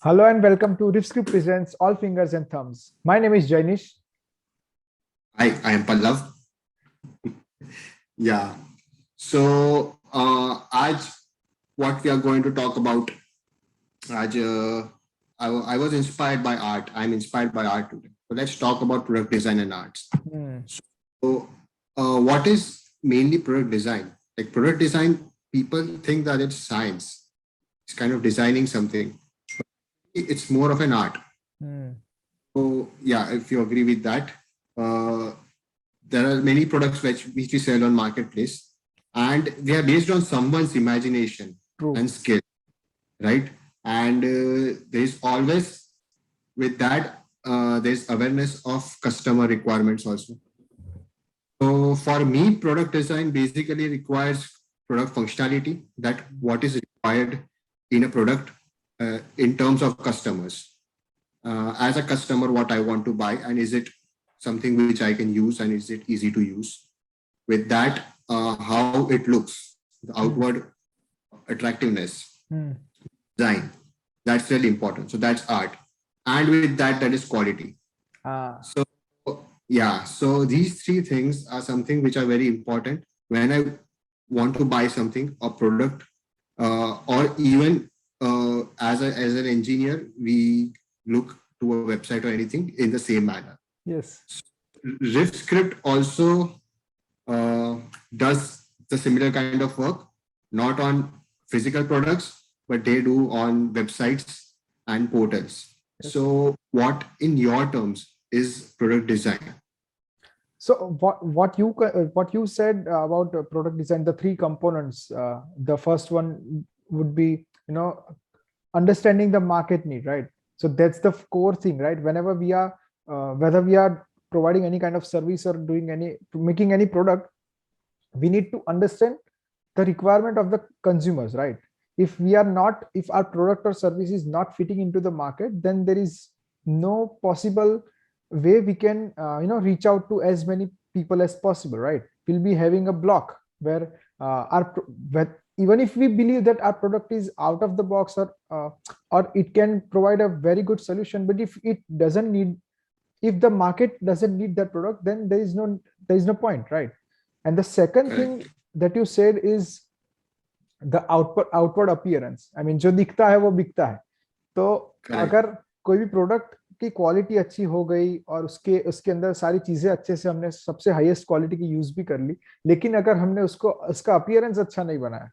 Hello and welcome to RiffScript presents All Fingers and Thumbs. My name is Jainish. I am Pallav. Yeah. So, आज what we are going to talk about, आज I was inspired by art. I'm inspired by art today. So let's talk about product design and arts. So, what is mainly product design? Like product design, people think that it's science. It's kind of designing something. It's more of an art. So yeah, if you agree with that, there are many products which we sell on marketplace, and they are based on someone's imagination and skill, right? And there's always with that there's awareness of customer requirements also. So for me, product design basically requires product functionality, that what is required in a product in terms of customers. As a customer, what I want to buy, and is it something which I can use, and is it easy to use? With that, how it looks, the outward attractiveness, design, that's really important. So that's art. And with that, that is quality. So yeah, so these three things are something which are very important when I want to buy something, a product, or even as an engineer, we look to a website or anything in the same manner. Yes. RiffScript also does the similar kind of work, not on physical products, but they do on websites and portals. Yes. So what in your terms is product design? So what you said about product design, the three components, the first one would be, understanding the market need, right? So that's the core thing, right? Whenever we are, whether we are providing any kind of service or making any product, we need to understand the requirement of the consumers, right? If our product or service is not fitting into the market, then there is no possible way we can reach out to as many people as possible, right? We'll be having a block where even if we believe that our product is out of the box, or it can provide a very good solution, but if the market doesn't need that product, then there is no point, right? And the second thing that you said is the outward appearance. I mean, जो दिखता है वो बिकता है. तो अगर कोई भी प्रोडक्ट की क्वालिटी अच्छी हो गई और उसके अंदर सारी चीजें अच्छे से हमने सबसे हाईएस्ट क्वालिटी की यूज भी कर ली, लेकिन अगर हमने उसका अपीयरेंस अच्छा नहीं बनाया,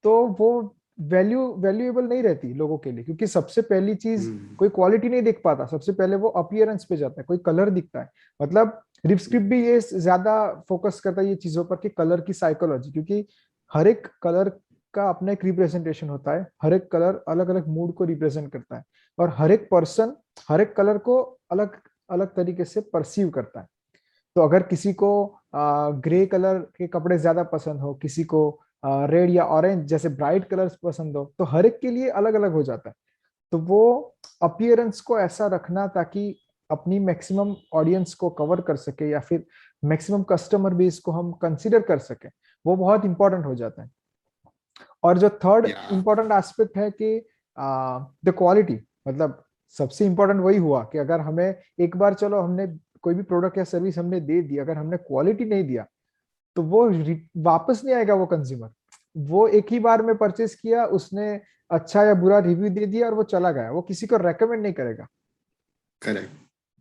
तो वो वैल्यूएबल नहीं रहती लोगों के लिए, क्योंकि सबसे पहली चीज कोई क्वालिटी नहीं देख पाता, सबसे पहले वो अपीयरेंस पे जाता है, कोई कलर दिखता है. मतलब RiffScript भी ये ज्यादा फोकस करता है ये चीजों पर कि कलर की साइकोलॉजी, क्योंकि हर एक कलर का अपना एक रिप्रेजेंटेशन होता है, हर एक कलर अलग अलग मूड को रिप्रेजेंट करता है, और हर एक पर्सन हर एक कलर को अलग अलग तरीके से परसीव करता है. तो अगर किसी को ग्रे कलर के कपड़े ज्यादा पसंद हो, किसी को रेड या ऑरेंज जैसे ब्राइट कलर्स पसंद हो, तो हर एक के लिए अलग अलग हो जाता है. तो वो अपीयरेंस को ऐसा रखना ताकि अपनी मैक्सिमम ऑडियंस को कवर कर सके, या फिर मैक्सिमम कस्टमर बेस को हम कंसीडर कर सके, वो बहुत इंपॉर्टेंट हो जाता है. और जो थर्ड इंपॉर्टेंट एस्पेक्ट है कि द क्वालिटी, मतलब सबसे इंपॉर्टेंट वही हुआ कि अगर हमें एक बार, चलो हमने कोई भी प्रोडक्ट या सर्विस हमने दे दी, अगर हमने क्वालिटी नहीं दिया तो वो वापस नहीं आएगा. वो कंज्यूमर वो एक ही बार में परचेस किया, उसने अच्छा या बुरा रिव्यू दे दिया और वो चला गया, वो किसी को रेकमेंड नहीं करेगा. करेक्ट.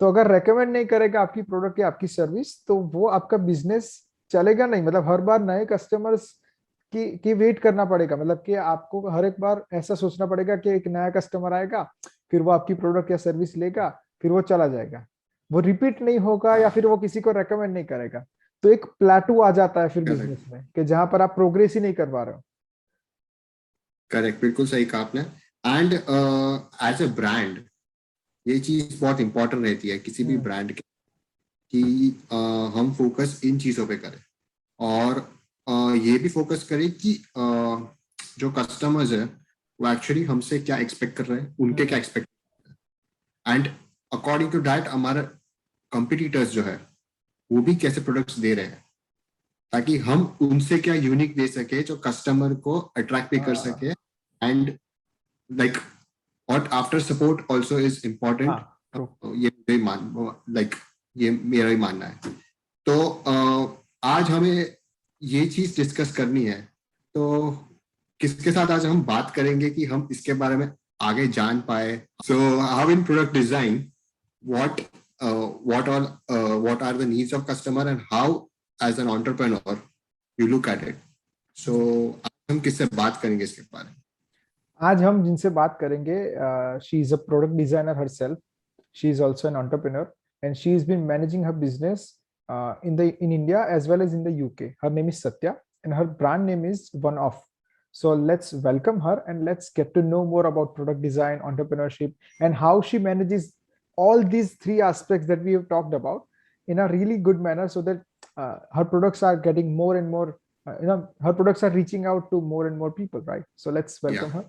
तो अगर रेकमेंड नहीं करेगा आपकी प्रोडक्ट या आपकी सर्विस, तो वो आपका बिजनेस चलेगा नहीं. मतलब हर बार नए कस्टमर्स की वेट करना पड़ेगा. मतलब कि आपको हर एक बार ऐसा सोचना पड़ेगा कि एक नया कस्टमर आएगा, फिर वो आपकी प्रोडक्ट या सर्विस लेगा, फिर वो चला जाएगा, वो रिपीट नहीं होगा, या फिर वो किसी को रेकमेंड नहीं करेगा. तो एक प्लेटू आ जाता है फिर बिजनेस में, कि जहां पर आप प्रोग्रेस ही नहीं कर पा रहे हो. करेक्ट, बिल्कुल सही कहा आपने. एंड एज अ ब्रांड ये चीज बहुत इंपॉर्टेंट रहती है किसी भी ब्रांड के, कि हम फोकस इन चीजों पे करें, और ये भी फोकस करें कि जो कस्टमर्स है वो एक्चुअली हमसे क्या एक्सपेक्ट कर रहे हैं, उनके क्या एक्सपेक्ट कर रहे हैं, एंड अकॉर्डिंग टू दैट हमारा कंपटीटर्स जो है वो भी कैसे प्रोडक्ट्स दे रहे हैं, ताकि हम उनसे क्या यूनिक दे सके जो कस्टमर को अट्रैक्ट भी कर सके, and like but after support also is important. true. ये मेरा ही मान like ये मेरा ही मानना है. तो आज हमें ये चीज डिस्कस करनी है. तो किसके साथ आज हम बात करेंगे कि हम इसके बारे में आगे जान पाए. So how in product design, what are the needs of customer and how as an entrepreneur you look at it. So आज हम किससे बात करेंगे इसके बारे में. आज हम जिनसे बात करेंगे, she is a product designer herself. She is also an entrepreneur and she has been managing her business in India as well as in the UK. Her name is Satya and her brand name is One Off. So let's welcome her and let's get to know more about product design, entrepreneurship, and how she manages all these three aspects that we have talked about in a really good manner, so that her products are getting more and more, her products are reaching out to more and more people, right? So let's welcome her.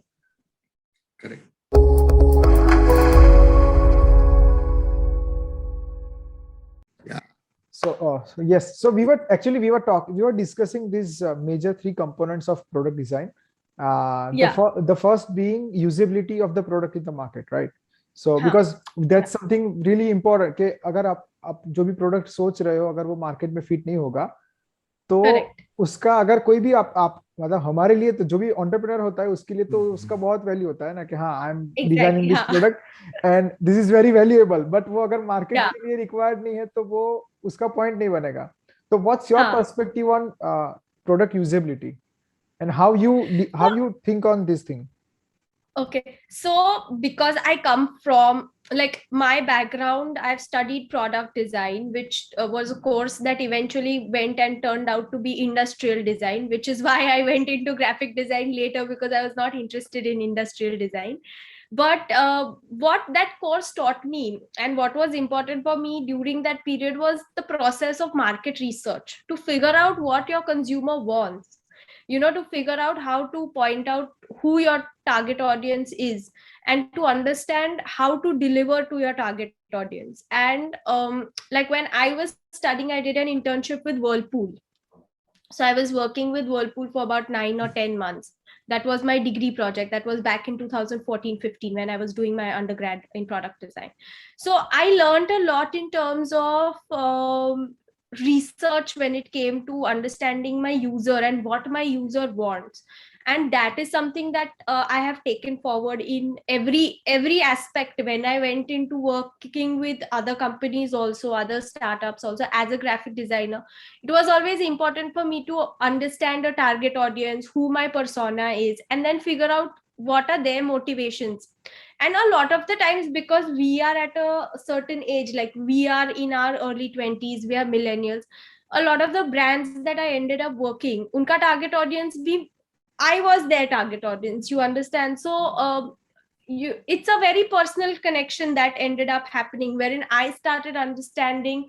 Correct. Yeah. So yes, so we were discussing these major three components of product design. The first being usability of the product in the market, right? So because that's something really important कि अगर आप जो भी product सोच रहे हो, अगर वो मार्केट में फिट नहीं होगा तो उसका अगर कोई भी आप मतलब हमारे लिए तो जो भी एंटरप्रेन्योर होता है उसके लिए तो उसका बहुत वैल्यू होता है ना कि हाँ I am designing this product and this is very valuable, but वो अगर मार्केट के लिए रिक्वायर्ड नहीं है तो वो उसका पॉइंट नहीं बनेगा. तो what's your perspective on product usability and how you think on this thing? Okay, so because I come from, like, my background, I've studied product design, which was a course that eventually went and turned out to be industrial design, which is why I went into graphic design later, because I was not interested in industrial design. But what that course taught me and what was important for me during that period was the process of market research, to figure out what your consumer wants, to figure out how to point out who your target audience is and to understand how to deliver to your target audience. And like when I was studying, I did an internship with Whirlpool. So I was working with Whirlpool for about 9 or 10 months. That was my degree project. That was back in 2014-15 when I was doing my undergrad in product design. So I learned a lot in terms of research when it came to understanding my user and what my user wants. And that is something that I have taken forward in every aspect when I went into working with other companies, also other startups, also as a graphic designer. It was always important for me to understand a target audience, who my persona is, and then figure out what are their motivations. And a lot of the times, because we are at a certain age, like we are in our early 20s, we are millennials, a lot of the brands that I ended up working, unka target audience bhi, I was their target audience, you understand? So it's a very personal connection that ended up happening, wherein I started understanding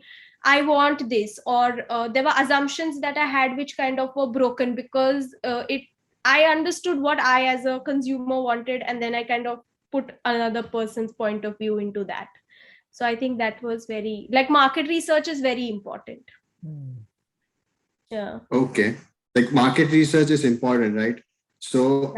I want this, or there were assumptions that I had which kind of were broken, because I understood what I as a consumer wanted, and then I kind of put another person's point of view into that. So I think that was very, like, market research is very important. Yeah. Okay. Like market research is important, right? So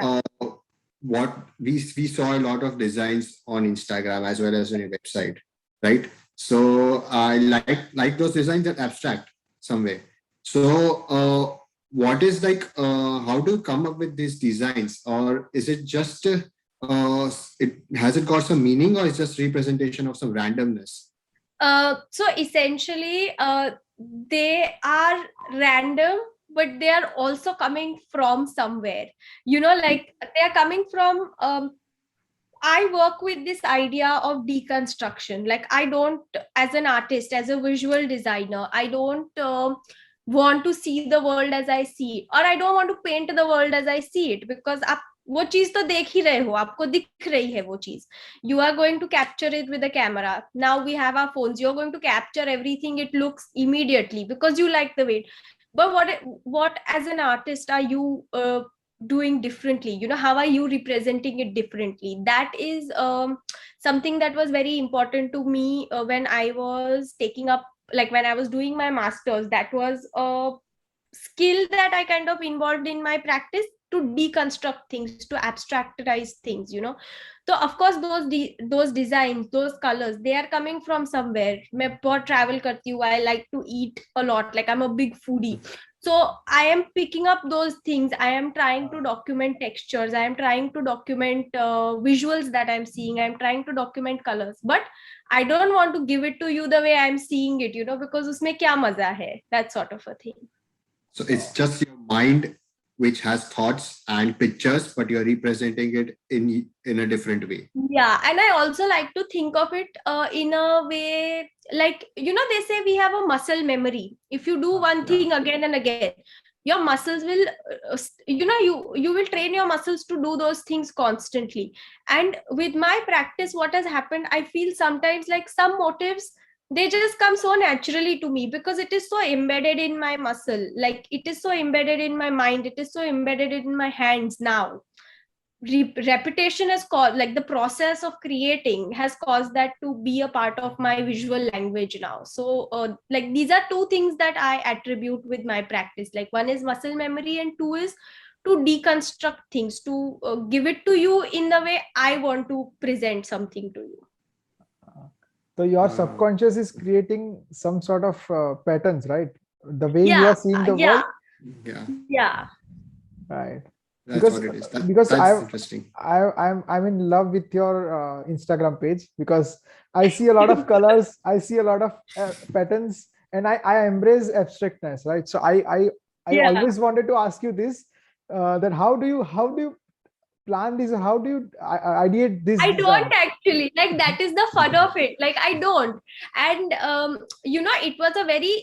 what we saw a lot of designs on Instagram as well as on your website, right? So I like those designs are abstract some way. So what is like how do you come up with these designs, or is it just it got some meaning, or is just representation of some randomness? So essentially they are random, but they are also coming from somewhere, like they are coming from I work with this idea of deconstruction. Like, I don't, as an artist, as a visual designer, I don't want to see the world as I see it, or I don't want to paint the world as I see it, because आप वो चीज तो देख ही रहे हो, आपको दिख रही है वो चीज. You are going to capture it with a camera. Now we have our phones. You're going to capture everything. It looks immediately because you like the way. But what as an artist are you doing differently? How are you representing it differently? That is something that was very important to me when I was taking up, like when I was doing my masters. That was a skill that I kind of involved in my practice, to deconstruct things, to abstractize things, you know. So of course those designs, those colors, they are coming from somewhere. मैं बहुत travel करती हूँ, I like to eat a lot, like I'm a big foodie. So I am picking up those things. I am trying to document textures. I am trying to document visuals that I'm seeing. I'm trying to document colors. But I don't want to give it to you the way I'm seeing it, you know, because उसमें क्या मजा है? That sort of a thing. So it's just your mind which has thoughts and pictures, but you're representing it in a different way. Yeah, and I also like to think of it in a way, like, you know, they say we have a muscle memory. If you do one thing again and again, your muscles will, you know, you will train your muscles to do those things constantly. And with my practice, what has happened, I feel sometimes like some motives, they just come so naturally to me because it is so embedded in my muscle, like it is so embedded in my mind, it is so embedded in my hands now. Repetition has caused, like the process of creating has caused that to be a part of my visual language now. So like these are two things that I attribute with my practice. Like one is muscle memory and two is to deconstruct things, to give it to you in the way I want to present something to you. So your subconscious is creating some sort of patterns, right? The way you are seeing the world. Yeah. Right. That's Because- what it is. because that's interesting. I'm in love with your Instagram page because I see a lot of colors, I see a lot of patterns, and I embrace abstractness, right? So I Yeah. always wanted to ask you this, that how do you plan this? How do you ideate this? I design? don't actually, like that is the fun of it. Like I don't. And you know, it was a very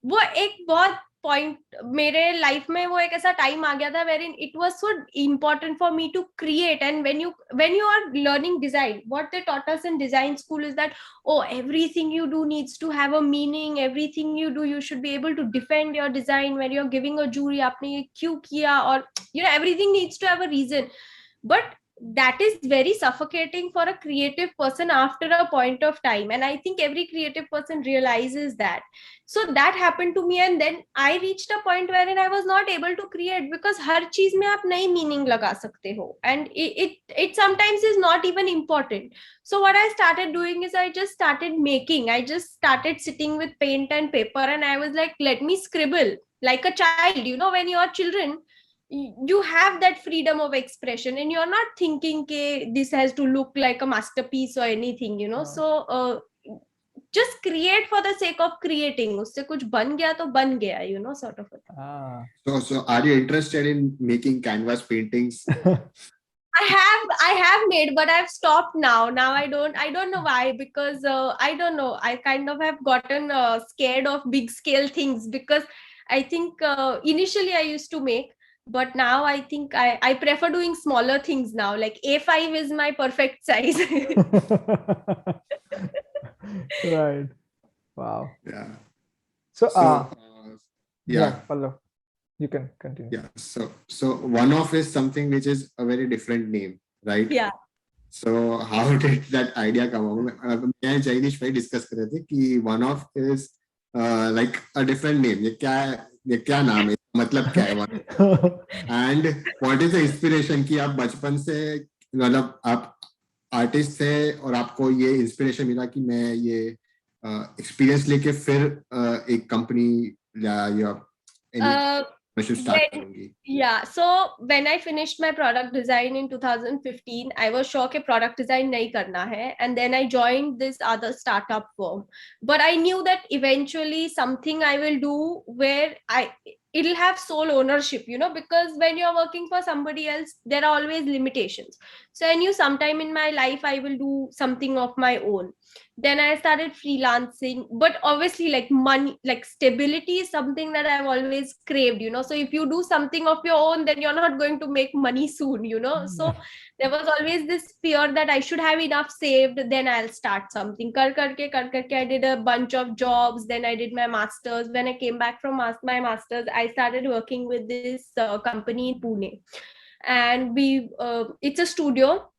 वो एक बहुत point मेरे life में वो एक ऐसा time आ गया था wherein it was so important for me to create. And when you are learning design, what they taught us in design school is that, oh, everything you do needs to have a meaning, everything you do, you should be able to defend your design when you're giving a jury, आपने ये क्यों किया, or you know, everything needs to have a reason. But that is very suffocating for a creative person after a point of time, and I think every creative person realizes that. So that happened to me, and then I reached a point wherein I was not able to create because हर चीज में आप नई meaning लगा सकते हो, and it sometimes is not even important. So what I started doing is I just started making. I just started sitting with paint and paper, and I was like, let me scribble like a child. You know, when you are children, you have that freedom of expression and you're not thinking okay, this has to look like a masterpiece or anything, you know. So just create for the sake of creating. उससे कुछ बन गया तो बन गया, you know, sort of a thing. So are you interested in making canvas paintings? I have made, but I've stopped now. Now I don't know why, because I don't know, I kind of have gotten scared of big scale things, because I think initially I used to make, but now I think I prefer doing smaller things now. Like A5 is my perfect size. Right. Wow. Yeah. So Yeah. Pallav, you can continue. Yeah. So one-off is something which is a very different name, right? Yeah. So how did that idea come up? मैं जैनिश भाई discuss कर रहे थे कि one-off is like a different name. ये क्या नाम है? मतलब क्या है one-off? And what is the inspiration कि आप बचपन से, मतलब आप आर्टिस्ट थे और आपको ये इंस्पिरेशन मिला कि मैं ये एक्सपीरियंस लेके फिर एक कंपनी या start करूंगी. Yeah, so when I finished my product design in 2015, I was sure कि product design नहीं करना है, and then I joined this other startup firm. But I knew that eventually something I will do where it'll have sole ownership, you know, because when you're working for somebody else, there are always limitations. So I knew sometime in my life I will do something of my own. Then I started freelancing, but obviously like money, like stability is something that I've always craved, you know. So if you do something of your own, then you're not going to make money soon, you know. So there was always this fear that I should have enough saved, then I'll start something. Kar karke, I did a bunch of jobs. Then I did my masters. When I came back from my masters, I started working with this company in Pune, and it's a studio.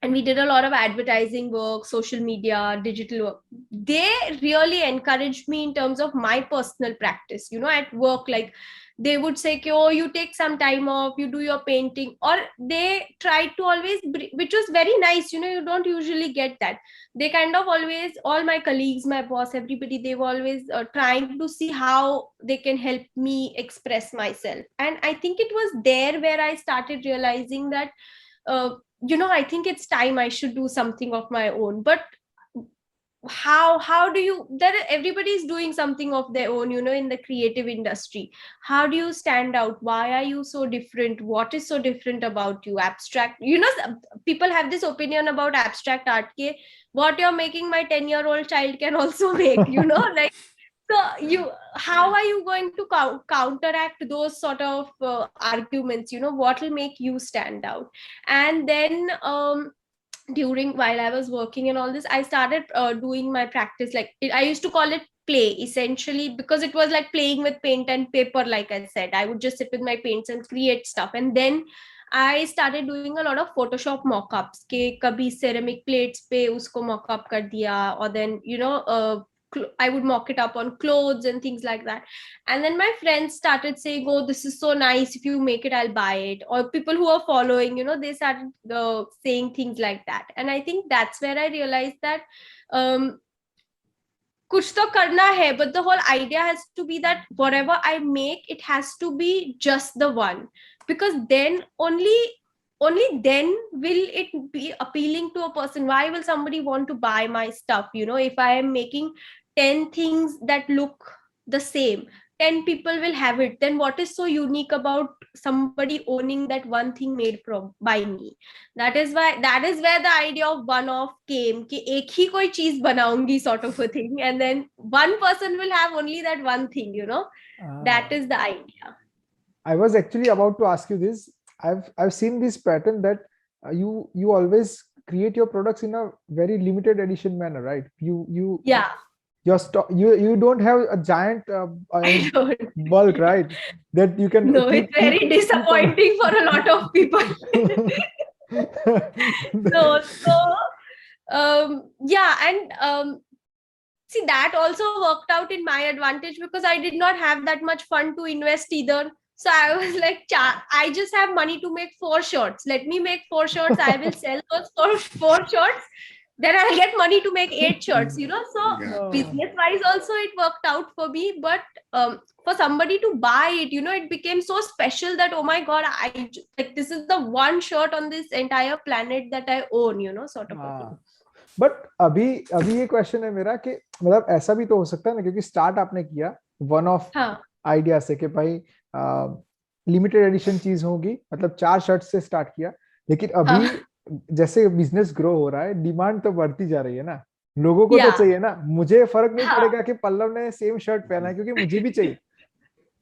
And we did a lot of advertising work, social media, digital work. They really encouraged me in terms of my personal practice, you know, at work. Like they would say कि, oh, you take some time off, you do your painting, or they try to always which was very nice, you don't usually get that. They kind of always, all my colleagues, my boss, everybody, they were always trying to see how they can help me express myself. And I think it was there where I started realizing that I think it's time I should do something of my own. But how do you, that everybody is doing something of their own, in the creative industry. How do you stand out? Why are you so different? What is so different about you? Abstract, people have this opinion about abstract art ke, what you're making my 10-year-old child can also make, like, so how are you going to counteract those sort of arguments? What will make you stand out? And then during, while I was working and all this, I started doing my practice, like I used to call it play, essentially, because it was like playing with paint and paper. Like I said, I would just sit with my paints and create stuff. And then I started doing a lot of Photoshop mock-ups ke kabhi ceramic plates pe usko mock-up kar diya, or then I would mock it up on clothes and things like that. And then my friends started saying, oh, this is so nice, if you make it, I'll buy it. Or people who are following, they started saying things like that. And I think that's where I realized that kuch to karna hai, but the whole idea has to be that whatever I make, it has to be just the one, because then only then will it be appealing to a person. Why will somebody want to buy my stuff? If I am making 10 things that look the same, 10 people will have it, then what is so unique about somebody owning that one thing made from by me? That is where the idea of one off came, कि एक ही कोई चीज बनाऊंगी, sort of a thing, and then one person will have only that one thing. That is the idea. I was actually about to ask you this. I've seen this pattern that you always create your products in a very limited edition manner, right? Yeah. Your stock, you don't have a giant I don't. bulk, right? That you can No, it's very disappointing for a lot of people. Yeah, and see, that also worked out in my advantage, because I did not have that much fun to invest either. So I was like, I just have money to make 4 shirts. Let me make 4 shirts. I will sell those 4 shirts. Then I'll get money to make 8 shirts, So Yeah. business wise also it worked out for me. But for somebody to buy it, it became so special that, oh my God, like this is the one shirt on this entire planet that I own, sort of a thing. But अभी ये question है मेरा कि मतलब ऐसा भी तो हो सकता है ना, क्योंकि स्टार्ट आपने किया वन ऑफ आइडिया से कि भाई लिमिटेड एडिशन चीज होगी, मतलब 4 शर्ट से स्टार्ट किया, लेकिन अभी जैसे बिजनेस ग्रो हो रहा है, डिमांड तो बढ़ती जा रही है ना, लोगों को तो चाहिए ना। मुझे फर्क नहीं पड़ेगा कि पल्लव ने सेम शर्ट पहना है, क्योंकि मुझे भी चाहिए।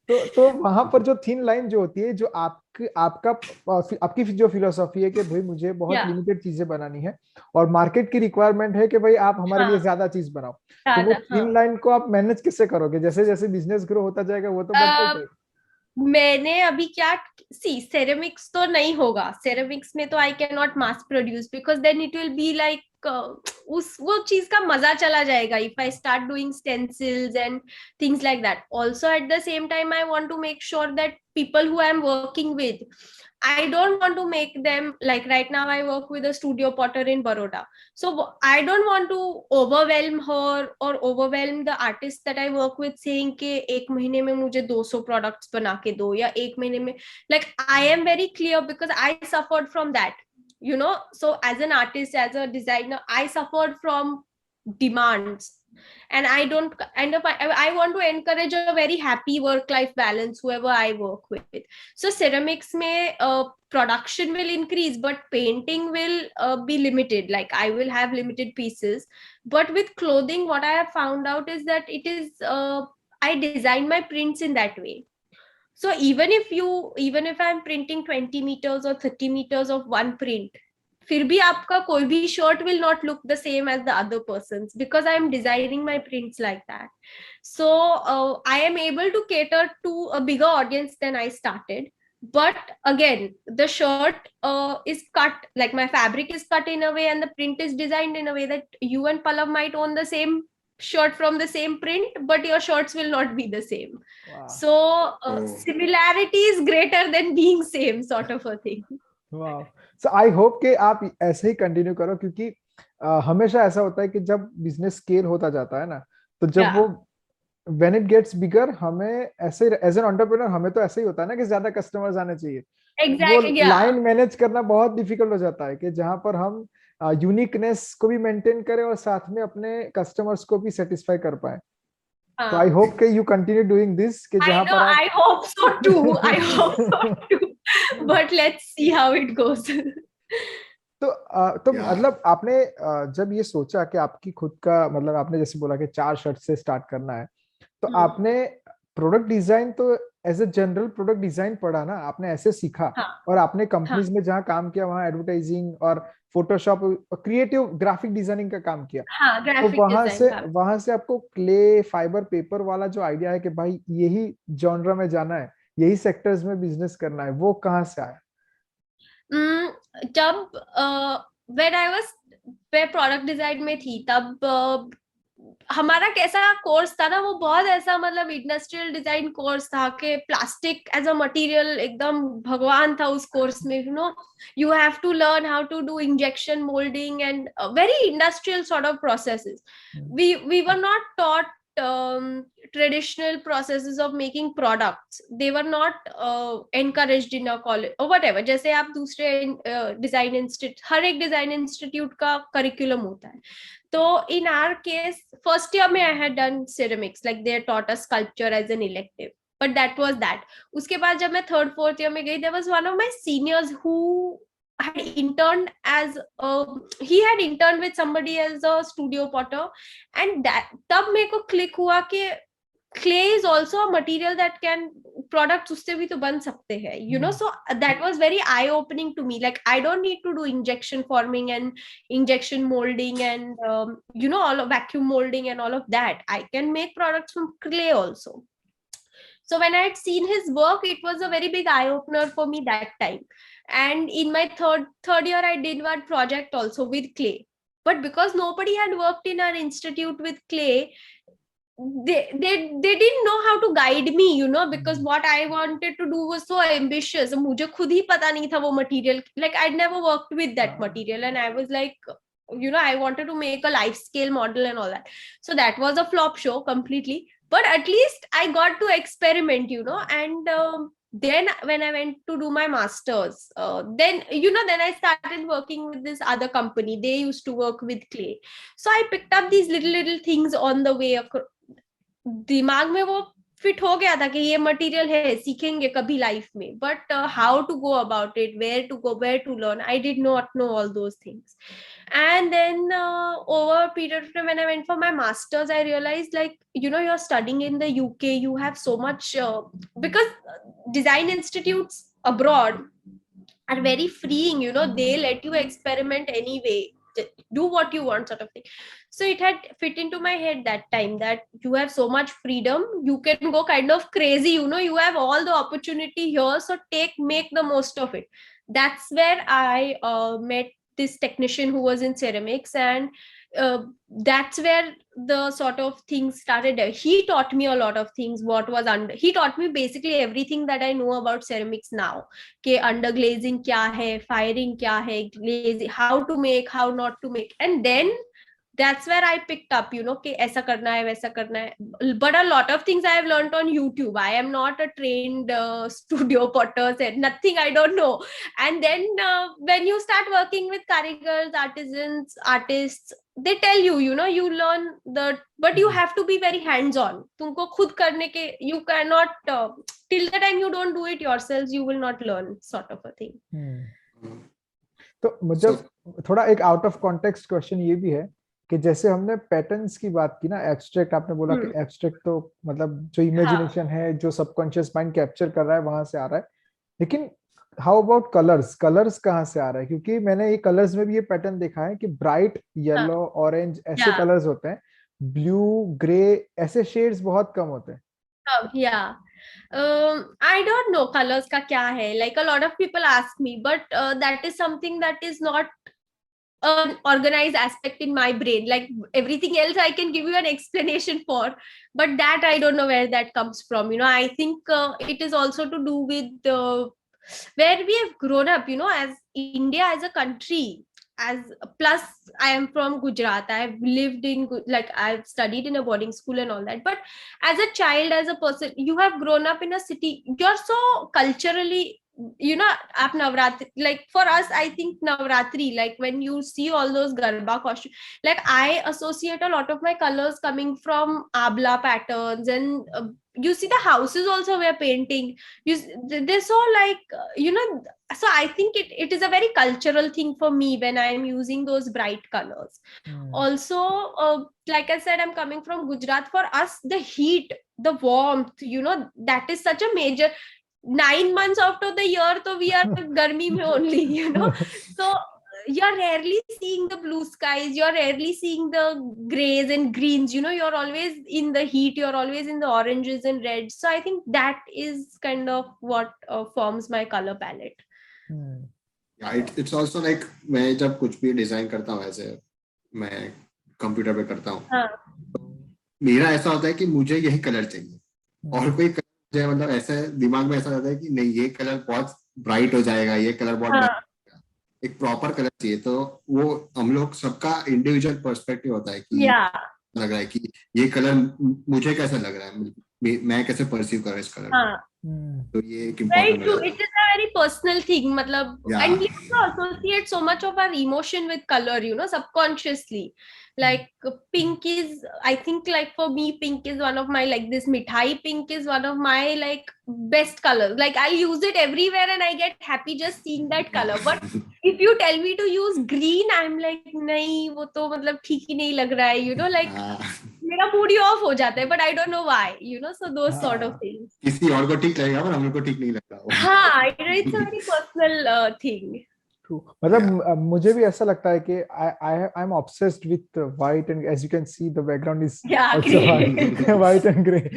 तो वहां पर जो थिन लाइन जो होती है, जो आपकी जो फिलोसॉफी है कि भाई मुझे बहुत लिमिटेड चीजें बनानी है, और मार्केट की रिक्वायरमेंट है कि भाई आप हमारे लिए ज्यादा चीज बनाओ, तो वो थिन लाइन को आप मैनेज किससे करोगे? जैसे जैसे बिजनेस ग्रो होता जाएगा वो तो बढ़ता जाएगा। मैंने अभी क्या, सेरेमिक्स तो नहीं होगा, सेरेमिक्स में तो I can not mass produce, because then it will be like वो चीज का मजा चला जाएगा if I start doing stencils and things like that. Also at the same time I want to make sure that people who I'm working with, I don't want to make them, like right now I work with a studio potter in Baroda, so I don't want to overwhelm her or overwhelm the artist that I work with, saying ke ek mahine mein mujhe 200 products bana ke do, ya ek mahine mein, like I am very clear, because I suffered from that, so as an artist, as a designer, I suffered from demands, and I don't end up, I want to encourage a very happy work life balance whoever I work with. So ceramics may production will increase, but painting will be limited, like I will have limited pieces. But with clothing, what I have found out is that it is I design my prints in that way. So even if I'm printing 20 meters or 30 meters of one print, फिर भी आपका कोई भी shirt will not look the same as the other person's, because I am designing my prints like that. So I am able to cater to a bigger audience than I started. But again, the shirt is cut, like my fabric is cut in a way, and the print is designed in a way that you and Pallav might own the same shirt from the same print, but your shirts will not be the same. Wow. So Oh. similarity is greater than being same, sort of a thing. वाह, सो I hope कि आप ऐसे ही continue करो, क्योंकि हमेशा ऐसा होता है कि जब बिजनेस स्केल होता जाता है ना, तो जब Yeah. वो व्हेन इट गेट्स बिगर, हमें ऐसे एज एन एंटरप्रेन्योर हमें तो ऐसे ही होता है ना कि ज्यादा कस्टमर्स आने चाहिए। वो Exactly. Yeah. लाइन मैनेज करना बहुत डिफिकल्ट हो जाता है कि जहां पर हम यूनिकनेस को भी मेंटेन करें और साथ में अपने कस्टमर्स को भी सेटिस्फाई कर पाए। तो आई होप कि यू कंटिन्यू डूइंग दिस, कि I जहां know, पर आप I hope so too. I hope so too. But let's see how it goes. तो Yeah. मतलब आपने जब ये सोचा कि आपकी खुद का, मतलब आपने जैसे बोला कि 4 शर्ट से स्टार्ट करना है, तो आपने प्रोडक्ट डिजाइन तो as a general product design पढ़ा ना, आपने ऐसे सीखा, हाँ, और आपने कंपनीज में जहाँ काम किया वहाँ एडवर्टाइजिंग और फोटोशॉप और क्रिएटिव ग्राफिक डिजाइनिंग का काम किया। हाँ, तो ग्राफिक डिजाइन का। वहां से आपको क्ले फाइबर पेपर वाला जो आइडिया है कि भाई यही जॉनरा में जाना है, यही सेक्टर्स में बिजनेस करना है, वो कहाँ से आया? जब when I was product design में थी, तब हमारा कैसा कोर्स था ना, वो बहुत ऐसा मतलब इंडस्ट्रियल डिजाइन कोर्स था कि प्लास्टिक एज अ मटेरियल एकदम भगवान था उस कोर्स में, you have to learn how to do injection moulding and very industrial sort of processes. We were not taught traditional processes of making products. They were not encouraged in a college or whatever. जैसे आप दूसरे design institute, हर एक design institute का curriculum होता है. तो in our case, first year में I had done ceramics, like they taught us sculpture as an elective, but that was that. उसके बाद जब मैं third fourth year में गई, there was one of my seniors who had interned as he had interned with somebody as a studio potter, and that तब मेरे को click हुआ कि clay is also a material that can products उससे भी तो बन सकते हैं, so that was very eye opening to me. Like I don't need to do injection forming and injection molding and all of vacuum molding and all of that. I can make products from clay also. So when I had seen his work, it was a very big eye opener for me that time. And in my third year, I did one project also with clay. But because nobody had worked in our institute with clay, they didn't know how to guide me, because what I wanted to do was so ambitious. मुझे खुद ही पता नहीं था वो material, like I'd never worked with that material, and I was like, I wanted to make a life scale model and all that. So that was a flop show completely. But at least I got to experiment, and then when I went to do my masters, then I started working with this other company. They used to work with clay. So I picked up these little things on the way. दिमाग में वो fit हो गया था कि ये material है, सीखेंगे कभी लाइफ में, but how to go about it, where to go, where to learn, I did not know all those things. And then over a period of time, when I went for my masters, I realized, like, you're studying in the UK, you have so much because design institutes abroad are very freeing, they let you experiment anyway, do what you want, sort of thing. So it had fit into my head that time that you have so much freedom, you can go kind of crazy, you have all the opportunity here, so make the most of it. That's where I met this technician who was in ceramics, and that's where the sort of things started. He taught me a lot of things. He taught me basically everything that I know about ceramics now. कि under glazing क्या है, firing क्या है, glazing, how to make, how not to make, and then that's where I picked up, कि ऐसा करना है, वैसा करना है. But a lot of things I have learned on YouTube. I am not a trained studio potter, said nothing, I don't know. And then when you start working with karigars, artisans, artists, they tell you, you learn but you have to be very hands on. तुमको खुद करने के, you cannot till the time you don't do it yourselves, you will not learn, sort of a thing. तो मुझे थोड़ा एक out of context question ये भी है कि जैसे हमने पैटर्न्स की बात की ना, एब्स्ट्रैक्ट आपने बोला कि एब्स्ट्रैक्ट तो मतलब जो इमेजिनेशन है, जो सबकॉन्शियस माइंड कैप्चर कर रहा है वहां से आ रहा है, लेकिन हाउ अबाउट कलर्स कहाँ से आ रहा है? क्योंकि मैंने ये कलर्स में भी ये पैटर्न देखा है कि ब्राइट येलो, ऑरेंज ऐसे कलर्स होते हैं, ब्लू, ग्रे ऐसे शेड्स बहुत कम होते हैं. I don't know colors का क्या है, like a lot of people ask me, but that is something that is not an organized aspect in my brain. Like everything else I can give you an explanation for, but that I don't know where that comes from. I think it is also to do with where we have grown up, as India as a country. As plus I am from Gujarat. I've lived in like I've studied in a boarding school and all that, but as a child, as a person, you have grown up in a city. You're so culturally, at Navratri, like for us, I think Navratri, like when you see all those Garba costumes, like I associate a lot of my colors coming from Abla patterns, and you see the houses also we're painting. They're so like, so I think it is a very cultural thing for me when I'm using those bright colors. Also, like I said, I'm coming from Gujarat. For us, the heat, the warmth, that is such a major. 9 months out of the year, so we are garmi mein only, so you're rarely seeing the blue skies, you're rarely seeing the grays and greens, you're always in the heat, you're always in the oranges and reds. So I think that is kind of what forms my color palette. Yeah, it's also like मैं जब कुछ भी design करता हूँ, ऐसे मैं computer पे करता हूँ, मेरा ऐसा होता है कि मुझे यही कलर चाहिए, और कोई कलर मतलब ऐसा दिमाग में ऐसा रहता है कि नहीं, ये कलर बहुत ब्राइट हो जाएगा, ये कलर बहुत dark होगा, एक प्रॉपर कलर चाहिए. तो वो हम लोग सबका इंडिविजुअल पर्सपेक्टिव होता है कि लग रहा है कि ये कलर मुझे कैसा लग रहा है, मैं कैसे परसीव कर रहा हूँ इस कलर को. तो ये एक Very important true. It is a very personal thing, matlab, and we also associate so much of our emotion with color, subconsciously. Like pink is, I think, like for me, pink is one of my, like this mithai pink is one of my like best colors. Like I'll use it everywhere and I get happy just seeing that color. But if you tell me to use green, I'm like, nahi, wo to matlab theek hi nahi lag raha hai, like मेरा mood he of हो जाता है, but I don't know why, so those sort of things. किसी और को ठीक लगेगा पर हम लोग को ठीक नहीं लगता. हाँ, it's a very personal thing. True. मतलब मुझे भी ऐसा लगता है कि I'm obsessed with white, and as you can see the background is also white and grey.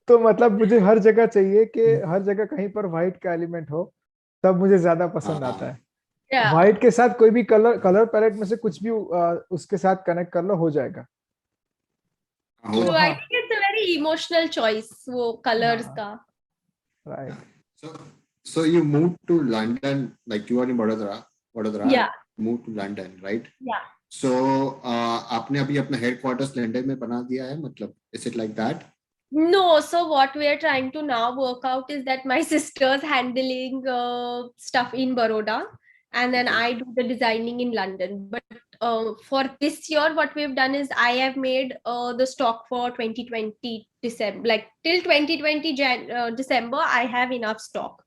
तो मतलब मुझे हर जगह चाहिए कि हर जगह कहीं पर white का एलिमेंट हो, तब मुझे ज्यादा पसंद आता है. व्हाइट के साथ कोई भी कलर पैलेट में से कुछ भी उसके साथ कनेक्ट कर लो, हो जाएगा. So I think it's a very emotional choice, वो colors का. Right. So you moved to London, like you are in Vadodara. Yeah. Moved to London, right? Yeah. So आपने अभी अपना headquarters लंदन में बना दिया है, मतलब is it like that? No, so what we are trying to now work out is that my sister's handling stuff in Baroda, and then I do the designing in London. But for this year, what we've done is I have made the stock for 2020 December, like till 2020 December, I have enough stock.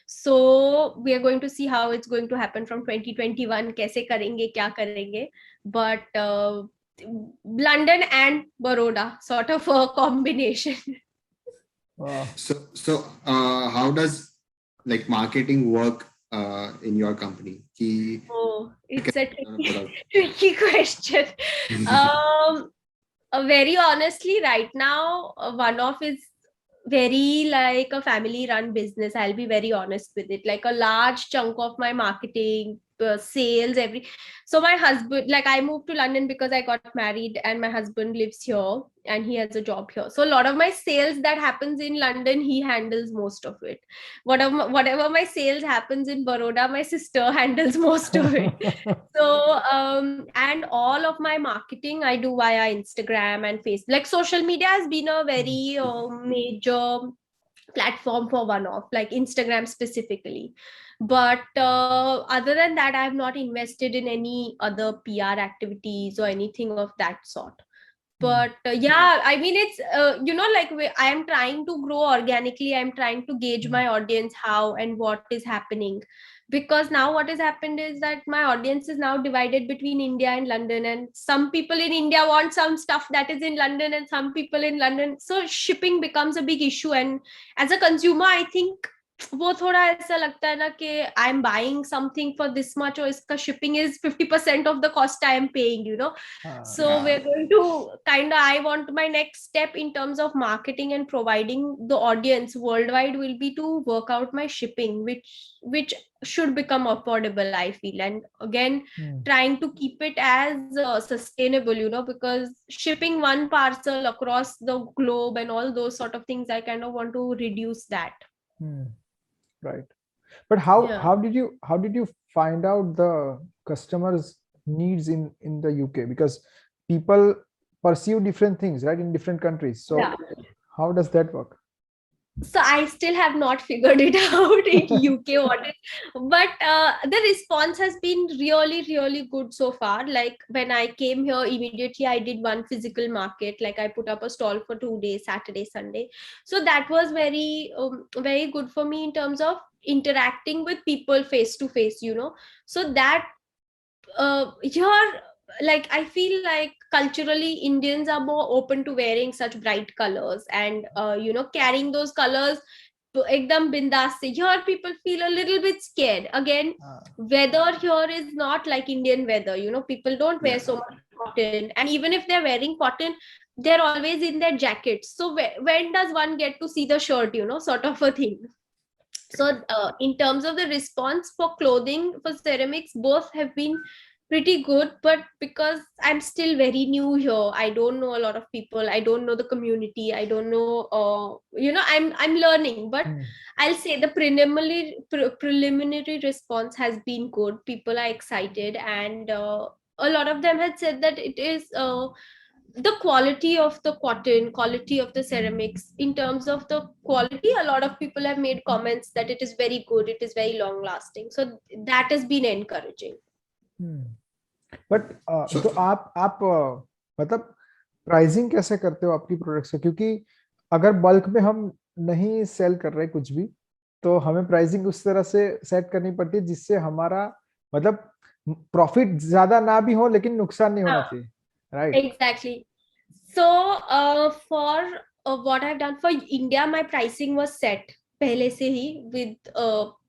So we are going to see how it's going to happen from 2021. कैसे करेंगे, क्या करेंगे? But London and Baroda, sort of a combination. Wow. So how does like marketing work in your company? Oh, it's a tricky question. Very honestly, right now, One-Off is very like a family run business. I'll be very honest with it. Like a large chunk of my marketing, sales, so my husband, like I moved to London because I got married and my husband lives here and he has a job here. So a lot of my sales that happens in London, he handles most of it. Whatever my sales happens in Baroda, my sister handles most of it. So and all of my marketing I do via Instagram and Facebook. Like social media has been a very major platform for One-Off, like Instagram specifically. But other than that, I have not invested in any other PR activities or anything of that sort. But yeah, I mean, it's like I am trying to grow organically. I'm trying to gauge my audience, how and what is happening, because now what has happened is that my audience is now divided between India and London, and some people in India want some stuff that is in London and some people in London, so shipping becomes a big issue. And as a consumer, I think वो थोड़ा ऐसा लगता है ना कि I am buying something for this much और इसका shipping is 50% of the cost I am paying, you know. हाँ. So Yeah. we're going to kind of, I want my next step in terms of marketing and providing the audience worldwide will be to work out my shipping, which should become affordable, I feel. And again, trying to keep it as sustainable, you know, because shipping one parcel across the globe and all those sort of things, I kind of want to reduce that. Right. But how Yeah. how did you find out the customers' needs in the UK? Because people perceive different things, right, in different countries. So Yeah. how does that work? So I still have not figured it out in UK what it, but the response has been really, really good so far. Like when I came here, immediately I did one physical market. Like I put up a stall for 2 days, Saturday, Sunday. So that was very, very good for me in terms of interacting with people face to face, you know. So that here, like I feel like culturally Indians are more open to wearing such bright colors and you know, carrying those colors to ekdam bindas se. Here people feel a little bit scared. Again, weather here is not like Indian weather, you know, people don't wear Yeah. so much cotton, and even if they're wearing cotton, they're always in their jackets. So when does one get to see the shirt, you know, sort of a thing. So in terms of the response for clothing, for ceramics, both have been pretty good. But because I'm still very new here, I don't know a lot of people, I don't know the community, I don't know, you know, I'm learning. But I'll say the preliminary response has been good. People are excited, and a lot of them had said that it is the quality of the cotton, quality of the ceramics. In terms of the quality, a lot of people have made comments that it is very good, it is very long lasting. So that has been encouraging. But So तो आप मतलब pricing कैसे करते हो आपकी products का? क्योंकि अगर बल्क में हम नहीं सेल कर रहे कुछ भी, तो हमें प्राइसिंग उस तरह से सेट करनी पड़ती है जिससे हमारा मतलब प्रॉफिट ज्यादा ना भी हो लेकिन नुकसान नहीं होना चाहिए, right? Exactly. So for what I've done for India, my pricing was set pehle se hi with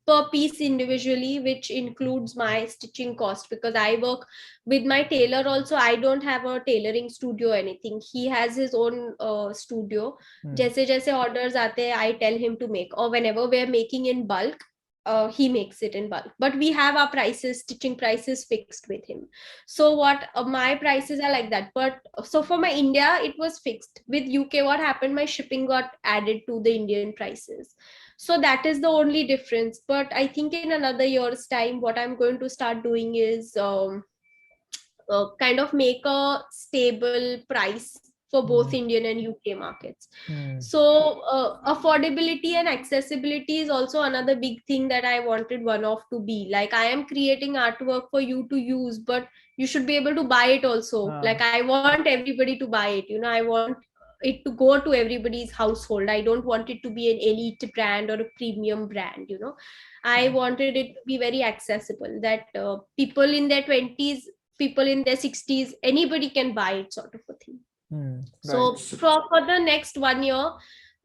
per piece individually, which includes my stitching cost, because I work with my tailor also. I don't have a tailoring studio or anything. He has his own studio. Jaise jaise orders aate hai, I tell him to make, or whenever we're making in bulk, he makes it in bulk. But we have our prices, stitching prices fixed with him. So what my prices are like that. But so for my India, it was fixed. With UK, what happened, my shipping got added to the Indian prices. So that is the only difference. But I think in another year's time, what I'm going to start doing is kind of make a stable price for both Indian and UK markets. So affordability and accessibility is also another big thing that I wanted One-Off to be. Like I am creating artwork for you to use, but you should be able to buy it also. Like I want everybody to buy it, you know, I want it to go to everybody's household. I don't want it to be an elite brand or a premium brand, you know. I wanted it to be very accessible, that people in their 20s, people in their 60s, anybody can buy it, sort of a thing. So for the next 1 year,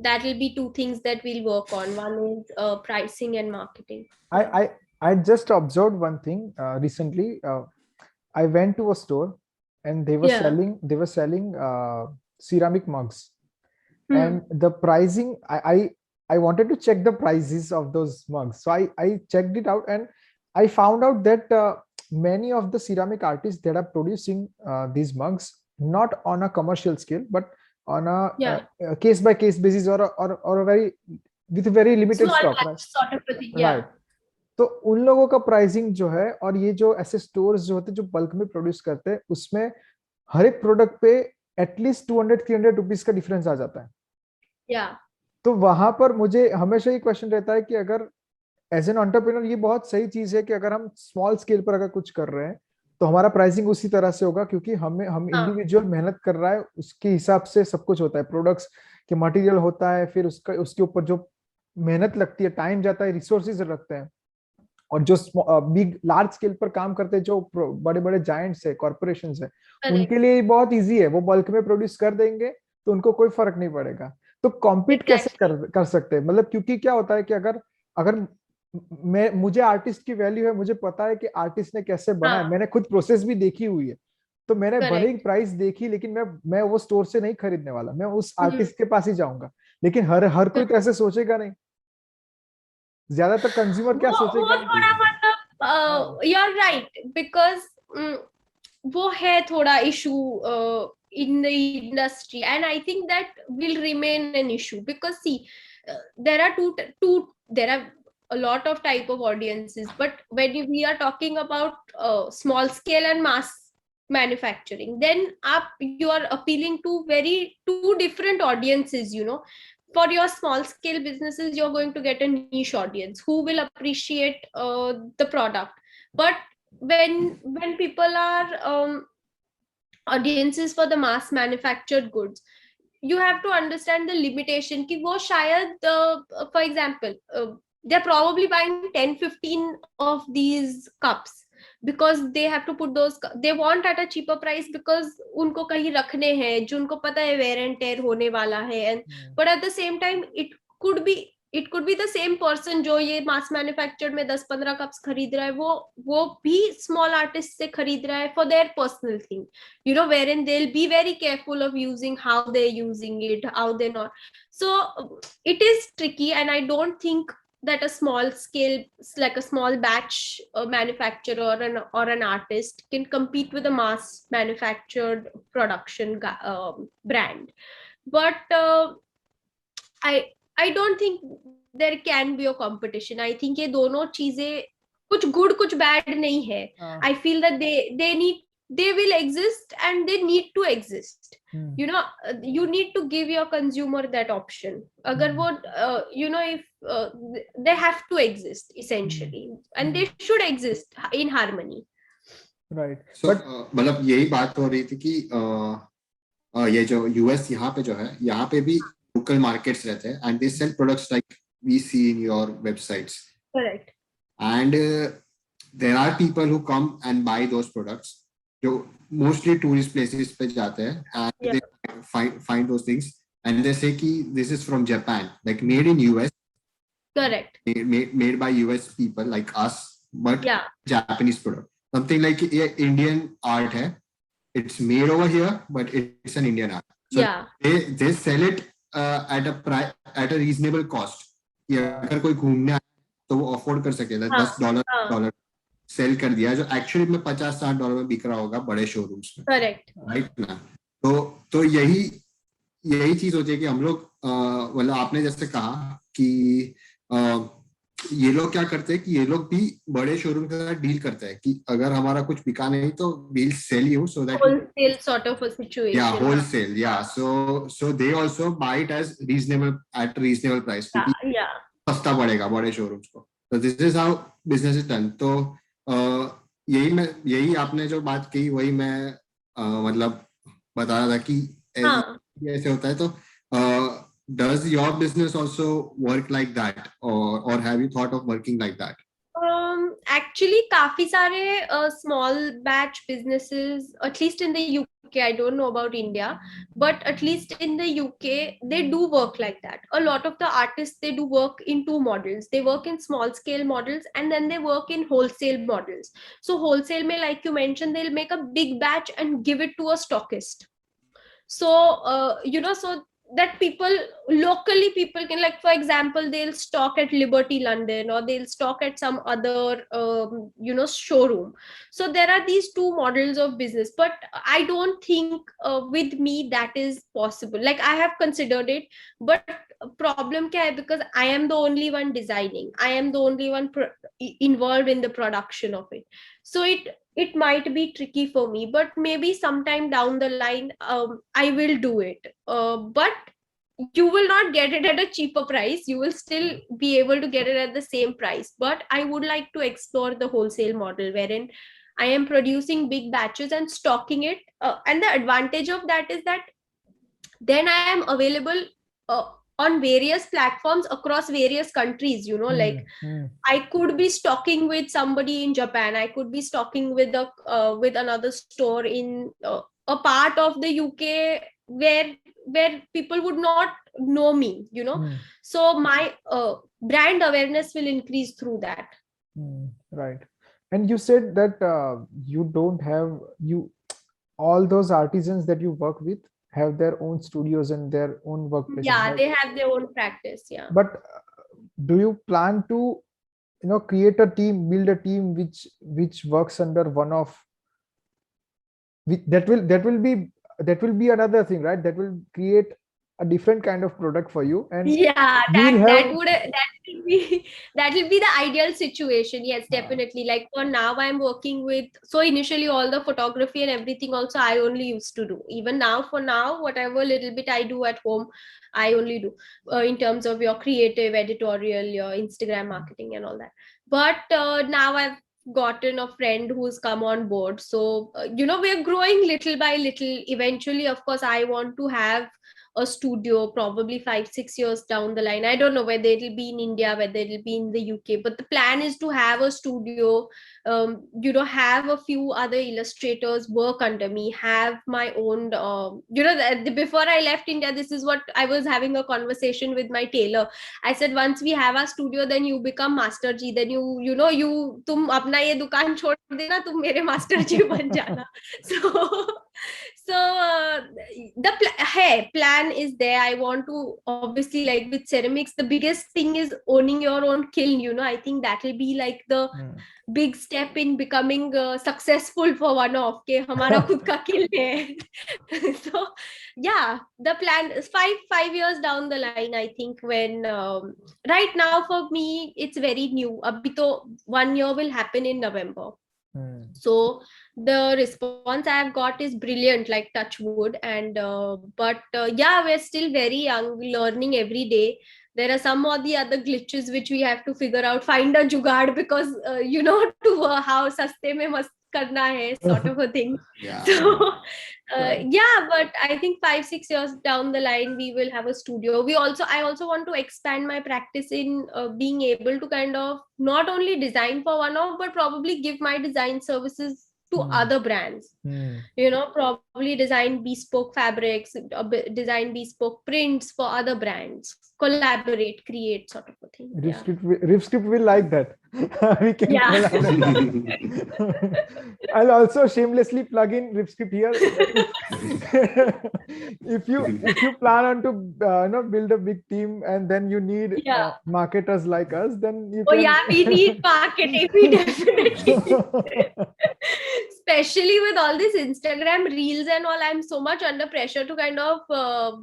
that will be two things that we'll work on. One is pricing and marketing. I just observed one thing recently. I went to a store and they were selling ceramic mugs, and the pricing, I wanted to check the prices of those mugs. So I checked it out and I found out that many of the ceramic artists that are producing these mugs, not on a commercial scale, but on a case by case basis, or a very with a very limited small stock, batch right? sort of a thing. Right. तो उन लोगों का pricing जो है, और ये जो ऐसे स्टोर्स जो होते हैं जो बल्क में प्रोड्यूस करते हैं, उसमें हर एक प्रोडक्ट पे एटलीस्ट 200-300 रुपीस का डिफरेंस आ जाता है. तो वहां पर मुझे हमेशा ये क्वेश्चन रहता है कि अगर एज एन एंटरप्रेन्योर, ये बहुत सही चीज है कि अगर हम स्मॉल स्केल पर अगर कुछ कर रहे हैं तो हमारा प्राइसिंग उसी तरह से होगा, क्योंकि हम इंडिविजुअल मेहनत कर रहा है, उसके हिसाब से सब कुछ होता है. प्रोडक्ट्स के मटेरियल होता है, फिर उसके ऊपर जो मेहनत लगती है, टाइम जाता है, रिसोर्सेज लगते हैं. और जो बिग लार्ज स्केल पर काम करते हैं, जो बड़े बड़े जायंट्स है, कॉर्पोरेशन है, उनके लिए बहुत इजी है, वो बल्क में प्रोड्यूस कर देंगे तो उनको कोई फर्क नहीं पड़ेगा. तो कॉम्पीट कैसे कर सकते हैं? मतलब क्योंकि क्या होता है कि अगर अगर मुझे आर्टिस्ट की वैल्यू है, मुझे पता है कि आर्टिस्ट ने कैसे बनाया, हाँ, मैंने खुद प्रोसेस भी देखी हुई है, तो मैंने भले ही करेक्ट। प्राइस देखी, लेकिन मैं वो स्टोर से नहीं खरीदने वाला, मैं उस हम्म, आर्टिस्ट के पास ही जाऊंगा। लेकिन हर कोई तो ऐसे सोचेगा नहीं, ज्यादातर कंज्यूमर क्या वो सोचेगा। थोड़ा हाँ। मतलब यू आर राइट, बिकॉज वो है थोड़ा issue in the industry, and I think that will remain an issue because see, there are there are a lot of type of audiences, but when we are talking about small scale and mass manufacturing, then you are appealing to two different audiences, you know. For your small scale businesses, you're going to get a niche audience who will appreciate the product. But when people are audiences for the mass manufactured goods, you have to understand the limitation ki wo shayad for example, they're probably buying 10-15 of these cups because they have to put those, they want at a cheaper price because उनको कहीं रखने हैं जो उनको पता है wear and tear होने वाला है, and but at the same time could be it could be the same person जो ये mass manufactured में 10-15 कप्स खरीद रहा है, वो भी small artist से खरीद रहा है for their personal thing, you know, wherein they'll be very careful of using, how they're using it, how they're not. So it is tricky, and I don't think that a small scale, like a small batch manufacturer or an artist can compete with a mass manufactured production brand. But I I don't think there can be a competition. I think ये दोनों चीजें कुछ good कुछ bad नहीं है. I feel that they will exist and they need to exist. You know, you need to give your consumer that option. अगर वो you know, if they have to exist essentially, and they should exist in harmony. Right. So, but मतलब यही बात हो रही थी कि ये जो यूएस यहाँ पे जो है, यहाँ पे भी लोकल मार्केट्स रहते हैं and they sell products like we see in your websites, Correct. And there are people who come and buy those products, जो मोस्टली टूरिस्ट प्लेसेस पे जाते हैं and Yeah. They find those things and they say कि this is from Japan, like made in US, Correct. made by US people like us, but Yeah. Japanese product. Something like Indian art hai. It's made over here, but it's an Indian art. So Yeah. they sell it at a reasonable cost. कि अगर कोई घूमने आए तो वो afford कर सकेगा, $10 cell कर दिया, जो एक्चुअली में $50-60 में बिक रहा होगा बड़े शोरूम्स में, Correct. राइट ना। तो यही चीज होती है कि हम लोग मतलब आपने जैसे कहा कि ये लोग क्या करते हैं कि ये लोग भी बड़े शोरूम के साथ डील करते हैं कि अगर हमारा कुछ बिका नहीं तो we'll sell you so that Wholesale sort of a situation. yeah, wholesale, yeah, so they also buy it as at reasonable price Yeah. क्योंकि Yeah. सस्ता पड़ेगा बड़े शोरूम्स को। तो this is how business is done. तो यही आपने जो बात की वही मैं मतलब बता रहा था कि हाँ. ऐसे होता है। तो does your business also work like that, or have you thought of working like that? Actually, काफी सारे small batch businesses, at least in the UK, I don't know about India, but at least in the UK, they do work like that. A lot of the artists, they do work in two models. They work in small scale models, and then they work in wholesale models. So wholesale may, like you mentioned, they'll make a big batch and give it to a stockist. So you know, so that locally people can, like for example, they'll stock at Liberty London, or they'll stock at some other you know, showroom. So there are these two models of business, but I don't think with me that is possible. Like I have considered it, but problem kya hai, because I am the only one designing, I am the only one involved in the production of it, so it might be tricky for me, but maybe sometime down the line I will do it, but you will not get it at a cheaper price, you will still be able to get it at the same price, but I would like to explore the wholesale model wherein I am producing big batches and stocking it, and the advantage of that is that then I am available on various platforms across various countries, you know, like I could be stocking with somebody in Japan, I could be stocking with another store in a part of the UK where people would not know me, you know. So my brand awareness will increase through that. Right. And you said that you don't have you all those artisans that you work with have their own studios and their own workplaces, Yeah, right? they have their own practice. Yeah. But do you plan to, create a team, build a team which works under one of that will be another thing, right? That will create a different kind of product for you, and Yeah, you will that have would that will be that will be the ideal situation. Yes, uh, definitely. Like for now, I'm working with, so initially all the photography and everything also I only used to do. Even now, for now, whatever little bit I do at home, I only do in terms of your creative, editorial, your Instagram marketing and all that. But now I've gotten a friend who's come on board. So we're growing little by little. Eventually, of course, I want to have a studio probably 5-6 years down the line. I don't know whether it'll be in India, whether it'll be in the UK, but the plan is to have a studio, have a few other illustrators work under me, have my own, before I left India, this is what I was having a conversation with my tailor. I said, once we have our studio, then you become master ji, then tum apna ye dukaan chhod dena, tum mere master ji ban jana. So the plan is there. I want to, obviously, like with ceramics, the biggest thing is owning your own kiln. I think that will be like the big step in becoming successful for one of ke hamara khud ka kiln hai. So yeah, the plan is 5 years down the line, I think, when right now for me it's very new. Abhi to 1 year will happen in November. So the response I have got is brilliant, like touch wood. And but yeah, we're still very young, learning every day. There are some or the other glitches which we have to figure out, find a jugaad, because to how saste mein mast karna hai, sort of a thing. Yeah. So Right. yeah, but I think 5-6 years down the line we will have a studio. I also want to expand my practice in being able to kind of not only design for one off, but probably give my design services to other brands. Probably design bespoke fabrics, design bespoke prints for other brands, collaborate, create, sort of a thing. Yeah. Ripscript will like that. We can Yeah. collaborate. I'll also shamelessly plug in Ripscript here. If you plan on to build a big team and then you need Yeah. marketers like us, then you Oh can. yeah, we need marketing. We definitely. Especially with all these Instagram reels and all, I'm so much under pressure to kind of work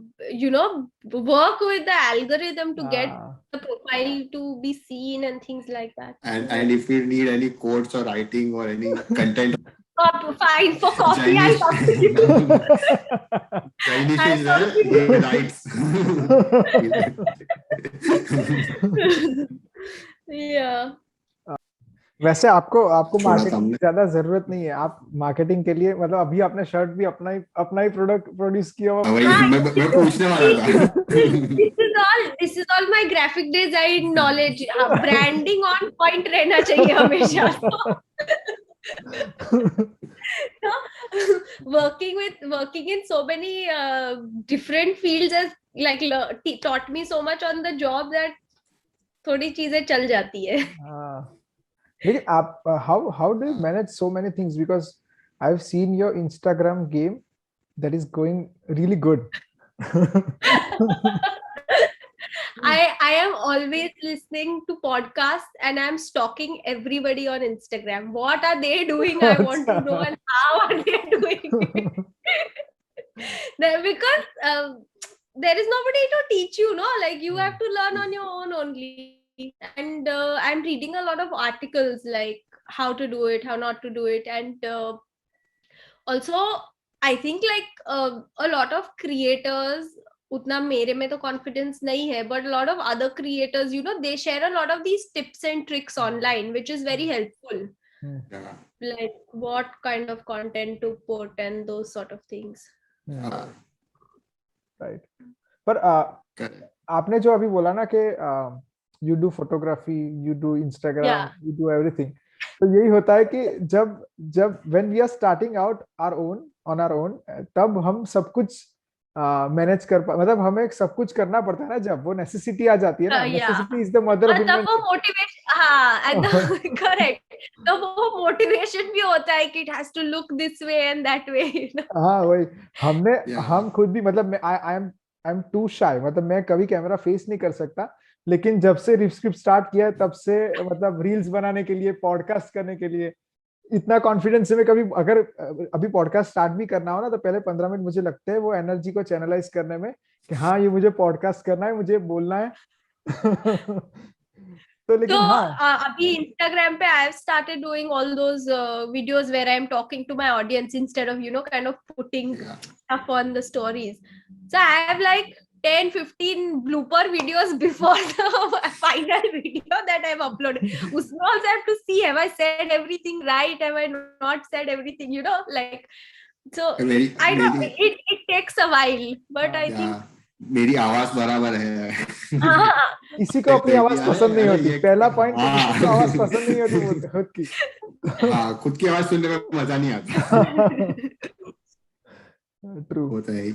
with the algorithm to get the profile to be seen and things like that. And if you need any codes or writing or any content, Fine, for coffee, I'll Jainesh, talk to you. Jainesh is I'll talk to there. you. He writes. Yeah. वैसे आपको थोड़ा marketing सामने। ज्यादा जरूरत नहीं है. आप marketing के लिए मतलब अभी आपने शर्ट भी अपना ही प्रोडक्ट प्रोड्यूस किया हुआ. वही मैं पूछने वाला था. This is all my graphic design knowledge. Branding on point रहना चाहिए हमेशा. Working in so many different fields has like taught me so much on the job that थोड़ी चीजें चल जाती है. लेकिन आप how do you manage so many things, because I've seen your Instagram game that is going really good. I am always listening to podcasts and I'm stalking everybody on Instagram. What are they doing? I want to know, and how are they doing it? Because there is nobody to teach you, no? Like you have to learn on your own only. And I'm reading a lot of articles like how to do it, how not to do it. And also I think like a lot of creators, utna mere mein to confidence nahi hai, but a lot of other creators, they share a lot of these tips and tricks online, which is very helpful. Yeah. Like what kind of content to put and those sort of things. Right. पर आपने जो अभी बोला ना कि you do photography, you do Instagram, Yeah. you do everything. तो यही होता है कि जब when we are starting out on our own, तब हम सब कुछ मैनेज कर मतलब हमें सब कुछ करना पड़ता है ना, जब वो नेसेसिटी आ जाती है ना, या necessity is the mother of मतलब वो इन्वेंशन। मोटिवेशन, हाँ एंड करेक्ट, तो वो मोटिवेशन भी होता है कि it has to look this way and that way, you know. हाँ वही, हमने Yeah. हम खुद भी मतलब आई एम टू शाय, मतलब मैं कभी कैमरा फेस नहीं कर सकता, लेकिन जब से रिस्क्रिप्ट स्टार्ट किया है तब से मतलब रील्स बनाने के लिए, पॉडकास्ट करने के लिए इतना कॉन्फिडेंस है। मैं कभी अगर अभी पॉडकास्ट स्टार्ट भी करना हो ना, तो पहले 15 मिनट मुझे लगते हैं वो एनर्जी को चैनलाइज करने में, कि हाँ ये मुझे पॉडकास्ट करना है, मुझे बोलना है। तो तो लेकिन हाँ। अभी इंस्टाग्राम पे I have started doing all those videos where I am talking to my audience instead of, you know, kind of putting Yeah. stuff on the stories. So I have like 10-15 blooper videos before the final video that I've uploaded. Usme also I have to see, have I said everything right, have I not said everything, you know, like, so मेरी I know मेरी it takes a while, but I think या मेरी आवाज बराबर है। हाँ, किसी को अपनी कि आवाज पसंद अरे नहीं अरे होती, ये पहला पॉइंट, तो किसी को आवाज हाँ। पसंद नहीं होती खुद की। हाँ, खुद की आवाज सुनने में मजा नहीं आता। ट्रू। वो तो है ही।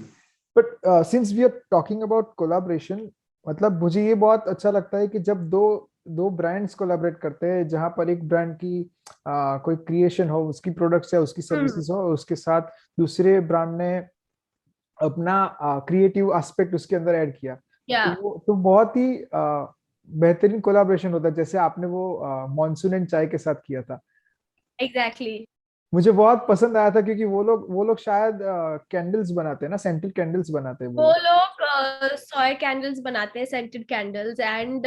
But since we are talking about collaboration, मतलब मुझे ये बहुत अच्छा लगता है कि जब दो दो ब्रांड्स कोलैबोरेट करते हैं, जहां पर एक ब्रांड की कोई क्रिएशन हो, उसकी प्रोडक्ट्स या उसकी सर्विसेज हो, उसके साथ दूसरे ब्रांड ने अपना क्रिएटिव एस्पेक्ट उसके अंदर ऐड किया, तो yeah, वो तो बहुत ही बेहतरीन कोलैबोरेशन होता है, जैसे आपने वो मॉनसून एंड चाय के साथ किया था। exactly. मुझे बहुत पसंद आया था, क्योंकि वो लोग शायद कैंडल्स बनाते हैं ना, सेंटेड कैंडल्स बनाते हैं वो वो लोग। लोग सोय कैंडल्स बनाते हैं, scented candles, and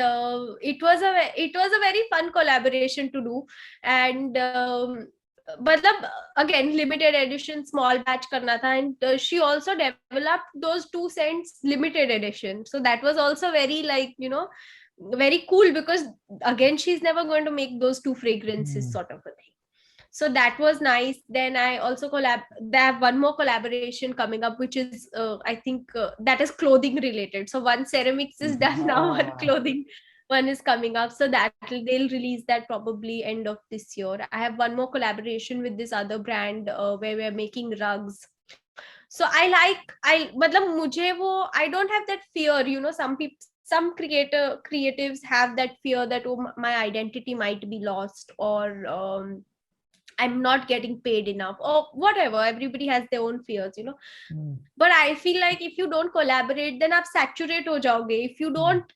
it was a very fun collaboration to do, and मतलब again limited edition small batch करना था, and she also developed those two scents limited edition, so that was also very like, you know, very cool, because again she's never going to make those two fragrances sort of a thing. So that was nice. Then I also they have one more collaboration coming up, which is I think that is clothing related. So one ceramics is done now, one clothing one is coming up, so that they'll release that probably end of this year. I have one more collaboration with this other brand where we're making rugs. So I matlab mujhe wo, I don't have that fear, you know, some people, some creatives have that fear that, oh, my identity might be lost, or I'm not getting paid enough, or whatever. Everybody has their own fears, you know. But I feel like if you don't collaborate, then आप saturate हो जाओगे. If you don't,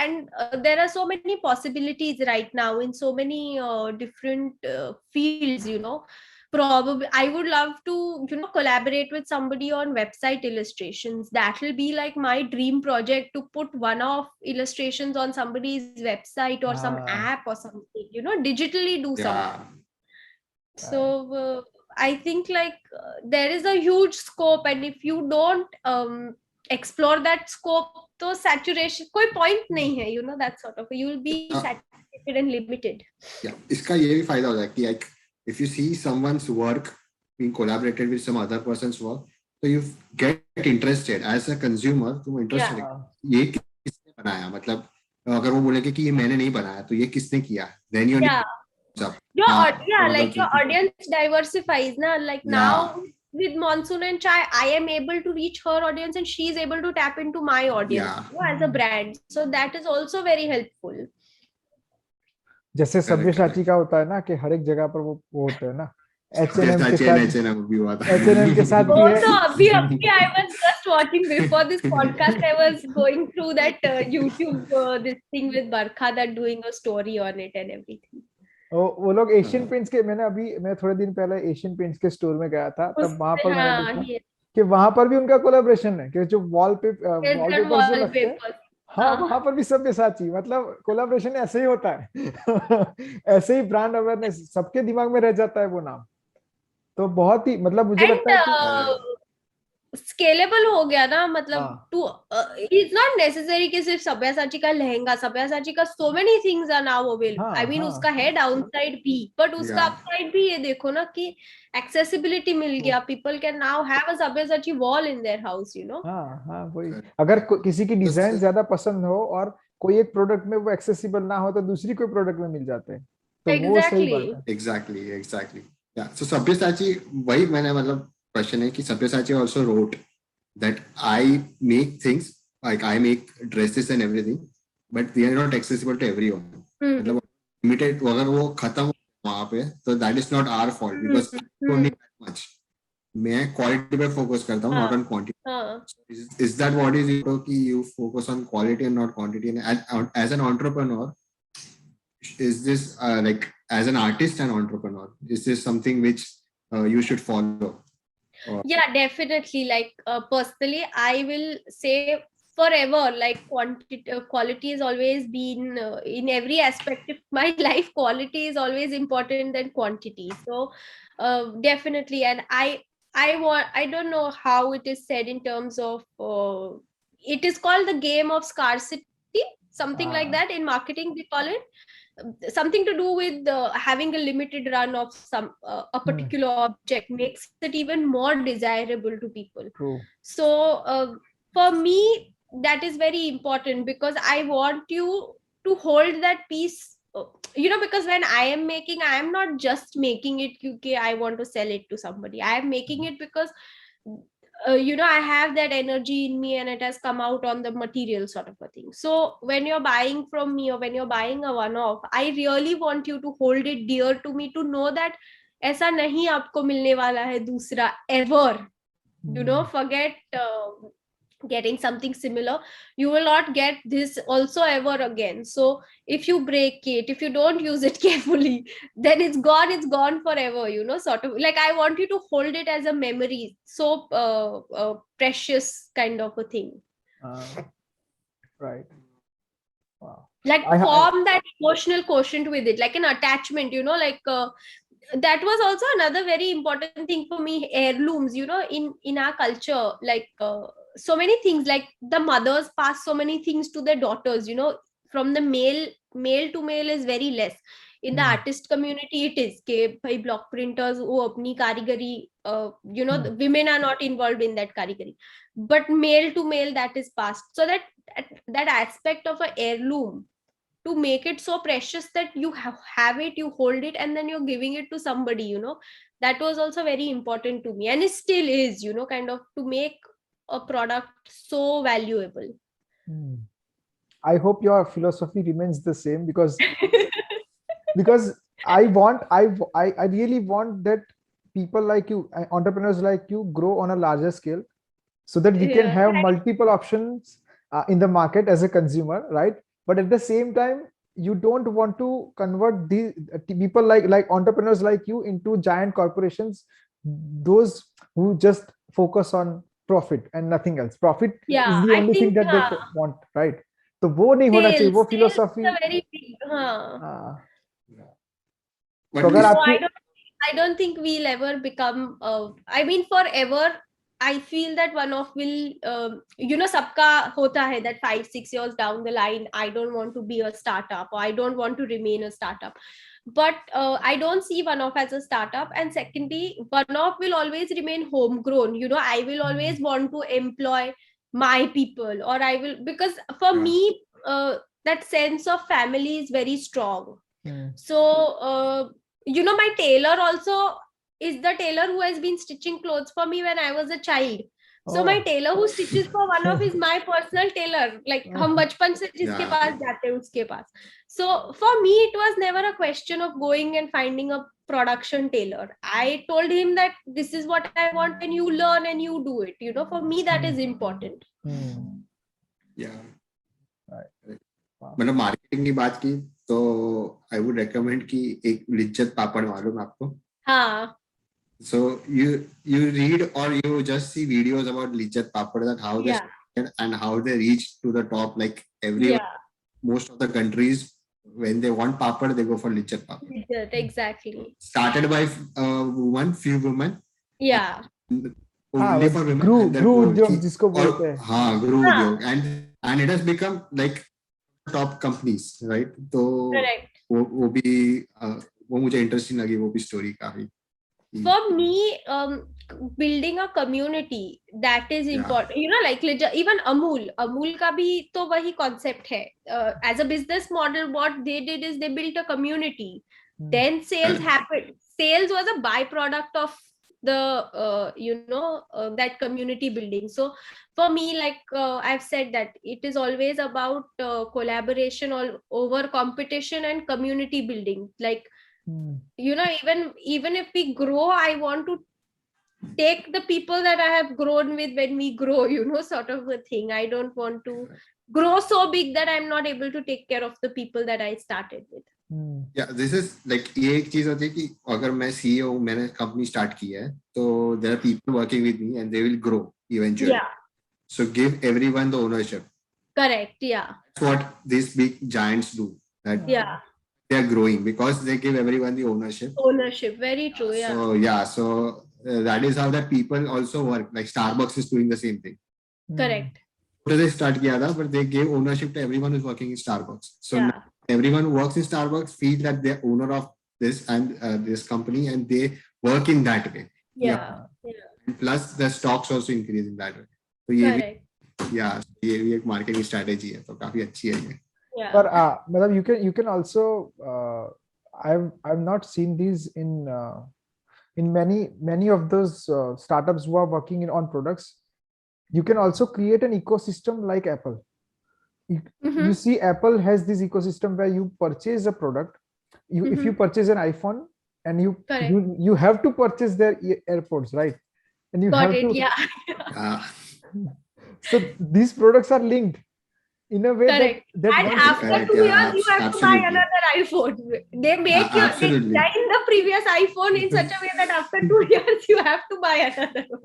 and there are so many possibilities right now in so many different fields, you know. Probably I would love to, you know, collaborate with somebody on website illustrations. That will be like my dream project, to put one-off illustrations on somebody's website or some app or something, you know, digitally do something. या So I think like there is a huge scope, and if you don't explore that scope, तो saturation कोई point नहीं है, you know, that sort of, you will be saturated and limited. इसका ये भी फायदा होता है कि like if you see someone's work being collaborated with some other person's work, so you get interested as a consumer, तुम interested ये किसने बनाया, मतलब अगर वो बोलेंगे कि ये मैंने नहीं बनाया, तो ये किसने किया, then you need like your audience diversifies na, like now with Monsoon and Chai, I am able to reach her audience and she is able to tap into my audience, you know, as a brand, so that is also very helpful. जैसे सब्यसाची का होता है ना, कि हर एक जगह पर वो होते हैं ना, H&M के साथ, H&M के साथ भी है। तो अभी I was just watching before this podcast, I was going through that YouTube this thing with Barkha, that doing a story on it and everything. वो लोग एशियन पेंट्स के, मैं थोड़े दिन पहले एशियन पेंट्स के स्टोर में गया था, तब वहां पर मैंने देखा कि वहां पर भी उनका कोलैबोरेशन है, कि जो वॉलपेपर्स जो लगते हैं, हाँ वहां पर भी सब्यसाची, मतलब कोलैबोरेशन ऐसे ही होता है। ऐसे ही ब्रांड अवेयरनेस सबके दिमाग में रह जाता है वो नाम, तो बहुत ही, मतलब मुझे लगता है कि स्केलेबल हो गया ना, मतलब टू इट्स नॉट नेसेसरी कि सिर्फ सब्यासाची का लहंगा, सब्यासाची का so many things are now available, I mean उसका है डाउनसाइड भी, बट उसका अपसाइड भी ये देखो ना कि एक्सेसिबिलिटी मिल गया, people can now have a Sabyasachi wall in their house, you know. हाँ वही, अगर किसी की डिजाइन ज्यादा पसंद हो और कोई एक प्रोडक्ट में वो एक्सेसिबल ना हो, तो दूसरी कोई प्रोडक्ट में मिल जाते हैं, तो वो सही बात है। एग्जैक्टली। सो सब्यसाची, वही मैंने मतलब क्वेश्चन है कि Sabyasachi also wrote that I make things like I make dresses and everything, but they are not accessible to everyone. मतलब limited अगर वो खत्म हो वहाँ पे तो that is not our fault because I don't need that much. मैं quality पे focus करता हूँ, not on quantity. Is that what is it कि you focus on quality and not quantity? And as an entrepreneur, is this like as an artist and entrepreneur, is this something which you should follow? Yeah, definitely. Like personally, I will say forever, like quality has always been in every aspect of my life. Quality is always important than quantity. So definitely, and I don't know how it is said in terms of it is called the game of scarcity, something like that in marketing they call it, something to do with having a limited run of some a particular object makes it even more desirable to people. True. So for me that is very important because I want you to hold that piece, because when I am making, I am not just making it because I want to sell it to somebody. I am making it because I have that energy in me and it has come out on the material sort of a thing. So when you're buying from me or when you're buying a one off, I really want you to hold it dear to me, to know that ऐसा नहीं आपको मिलने वाला है दूसरा ever. Forget getting something similar. You will not get this also ever again. So if you break it, if you don't use it carefully, then it's gone forever, sort of. Like I want you to hold it as a memory, so precious kind of a thing. Right. Wow. Like form that emotional quotient with it, like an attachment, like that was also another very important thing for me. Heirlooms, in our culture, like so many things, like the mothers pass so many things to their daughters, from the male to male is very less. In the artist community it is ke bhai block printers wo apni karigari, the women are not involved in that karigari, but male to male that is passed. So that aspect of a heirloom, to make it so precious that you have it, you hold it, and then you're giving it to somebody, that was also very important to me, and it still is, kind of, to make a product so valuable. I hope your philosophy remains the same because I really want that people like you, entrepreneurs like you, grow on a larger scale so that we can have multiple options in the market as a consumer, right? But at the same time, you don't want to convert the people like entrepreneurs like you into giant corporations, those who just focus on profit and nothing else. Profit is the only thing that they want, right? तो वो नहीं होना चाहिए, वो philosophy. I don't think we'll ever become forever. I feel that one of will, sabka hota hai that 5-6 years down the line, I don't want to be a startup, or I don't want to remain a startup. But I don't see one off as a startup. And secondly, one off will always remain homegrown. I will always want to employ my people, or I will, because for me, that sense of family is very strong. So, my tailor also is the tailor who has been stitching clothes for me when I was a child. So my tailor who stitches for one off is my personal tailor. Like हम बचपन से जिसके पास जाते हैं उसके पास. So for me it was never a question of going and finding a production tailor. I told him that this is what I want and you learn and you do it. For me that is important. Yeah. मतलब marketing की बात की तो I would recommend कि एक लिज्जत पापड़ मालूम आपको? हाँ. So you read or you just see videos about Lijjat Papad, that how they started and how they reached to the top. Like most of the countries, when they want papad, they go for Lijjat Papad. Lijjat, exactly. Started by few women. Yeah. Only for women. Gru Udyog जिसको बोलते हैं. हाँ, Gru Udyog, and it has become like top companies, right? तो वो भी वो मुझे interesting लगी, वो भी स्टोरी काफी. For me, building a community, that is important. Like even Amul का भी तो वही concept है. As a business model, what they did is they built a community. Then sales happened. Sales was a byproduct of the that community building. So for me, like I've said that it is always about collaboration all over competition and community building. Like Hmm. even if we grow, I want to take the people that I have grown with when we grow, sort of a thing. I don't want to grow so big that I'm not able to take care of the people that I started with. Hmm. Yeah, this is like ये एक चीज होती है कि अगर मैं CEO हूँ, मैंने कंपनी स्टार्ट की है, तो there are people working with me and they will grow eventually. Yeah, So give everyone the ownership. correct. Yeah, That's what these big giants do. That yeah. they are growing because they give everyone the ownership. Ownership, very true. Yeah, So that is how that people also work. Like Starbucks is doing the same thing. Hmm. correct. So they start किया था, but they gave ownership to everyone who's working in Starbucks. So Yeah, now everyone who works in Starbucks feel that they're owner of this and this company, and they work in that way. yeah, Plus the stocks also increase in that way. So ये भी correct. ये भी एक marketing strategy है, तो काफी अच्छी है ये. Yeah, But madam, you can also I've not seen these in many of those startups who are working on products. You can also create an ecosystem like Apple. Mhm. You see, Apple has this ecosystem where you purchase a product. If you Mhm. purchase an iPhone, and Correct. you have to purchase their AirPods, right? And you Got have it. to. Yeah, So these products are linked in a way correct. that And once after Correct, 2 yeah, years, you have to buy absolutely. another iPhone. They make they Absolutely. design the previous iPhone in such a way that after 2 years, you have to buy another one.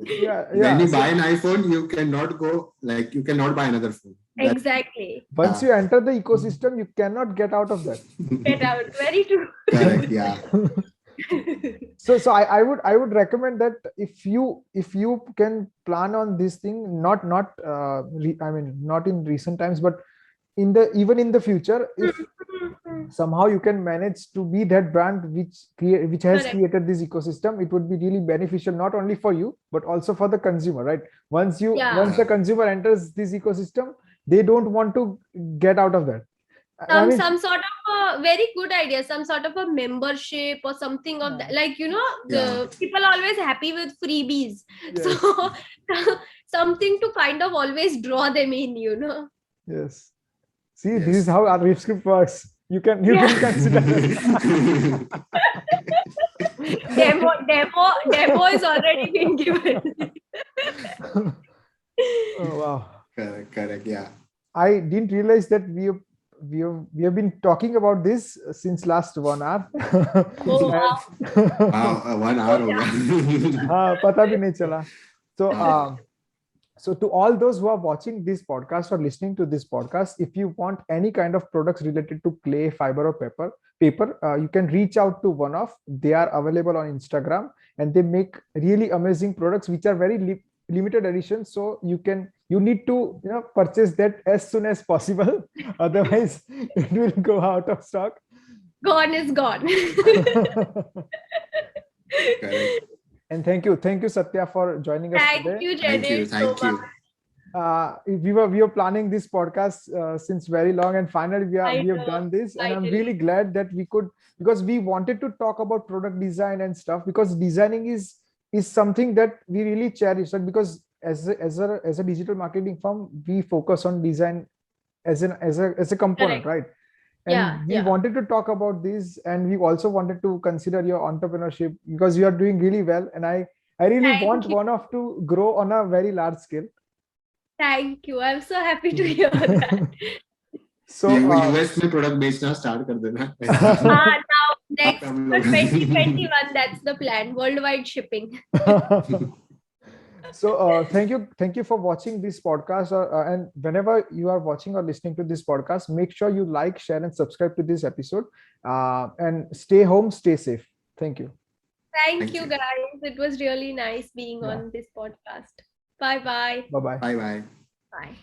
When you so buy an iPhone, you cannot buy another phone. Exactly. once you enter the ecosystem, you cannot get out of that. Get out. Very true. Correct, yeah. So I would recommend that if you can plan on this thing, not not in recent times, but even in the future, if somehow you can manage to be that brand which has Correct. created this ecosystem, it would be really beneficial not only for you but also for the consumer, right? Once Yeah. the consumer enters this ecosystem, they don't want to get out of that. Some sort of a very good idea, some sort of a membership or something of that. Like, the people are always happy with freebies. Yes. So something to kind of always draw them in, Yes. See, Yes. this is how our script works. You can consider it. demo is already been given. Oh, wow. Correct, yeah. I didn't realize that we have been talking about this since last 1 hour. Oh, wow. Wow, 1 hour हो गया. हाँ, पता भी नहीं चला. So to all those who are watching this podcast or listening to this podcast, if you want any kind of products related to clay, fiber, or paper, you can reach out to One-Off. They are available on Instagram, and they make really amazing products which are very limited edition. So you need to purchase that as soon as possible. Otherwise, it will go out of stock. Gone is gone. Correct. And thank you, Satya, for joining us today. Thank you, Janice, Thank you. We were planning this podcast since very long, and finally we have done this, and I'm really glad that we could, because we wanted to talk about product design and stuff, because designing is something that we really cherish. Like, because as a digital marketing firm, we focus on design as a component. Correct. Right? And we wanted to talk about this, and we also wanted to consider your entrepreneurship, because you are doing really well, and I really want One-Off to grow on a very large scale. Thank you. I'm so happy to hear that. So US में product बेचना start कर देना. Now next 2021, that's the plan. Worldwide shipping. So thank you for watching this podcast, and whenever you are watching or listening to this podcast, make sure you like, share, and subscribe to this episode, and stay home, stay safe. Thank you. Thank you, guys. It was really nice being on this podcast. Bye-bye. Bye-bye. Bye-bye. Bye.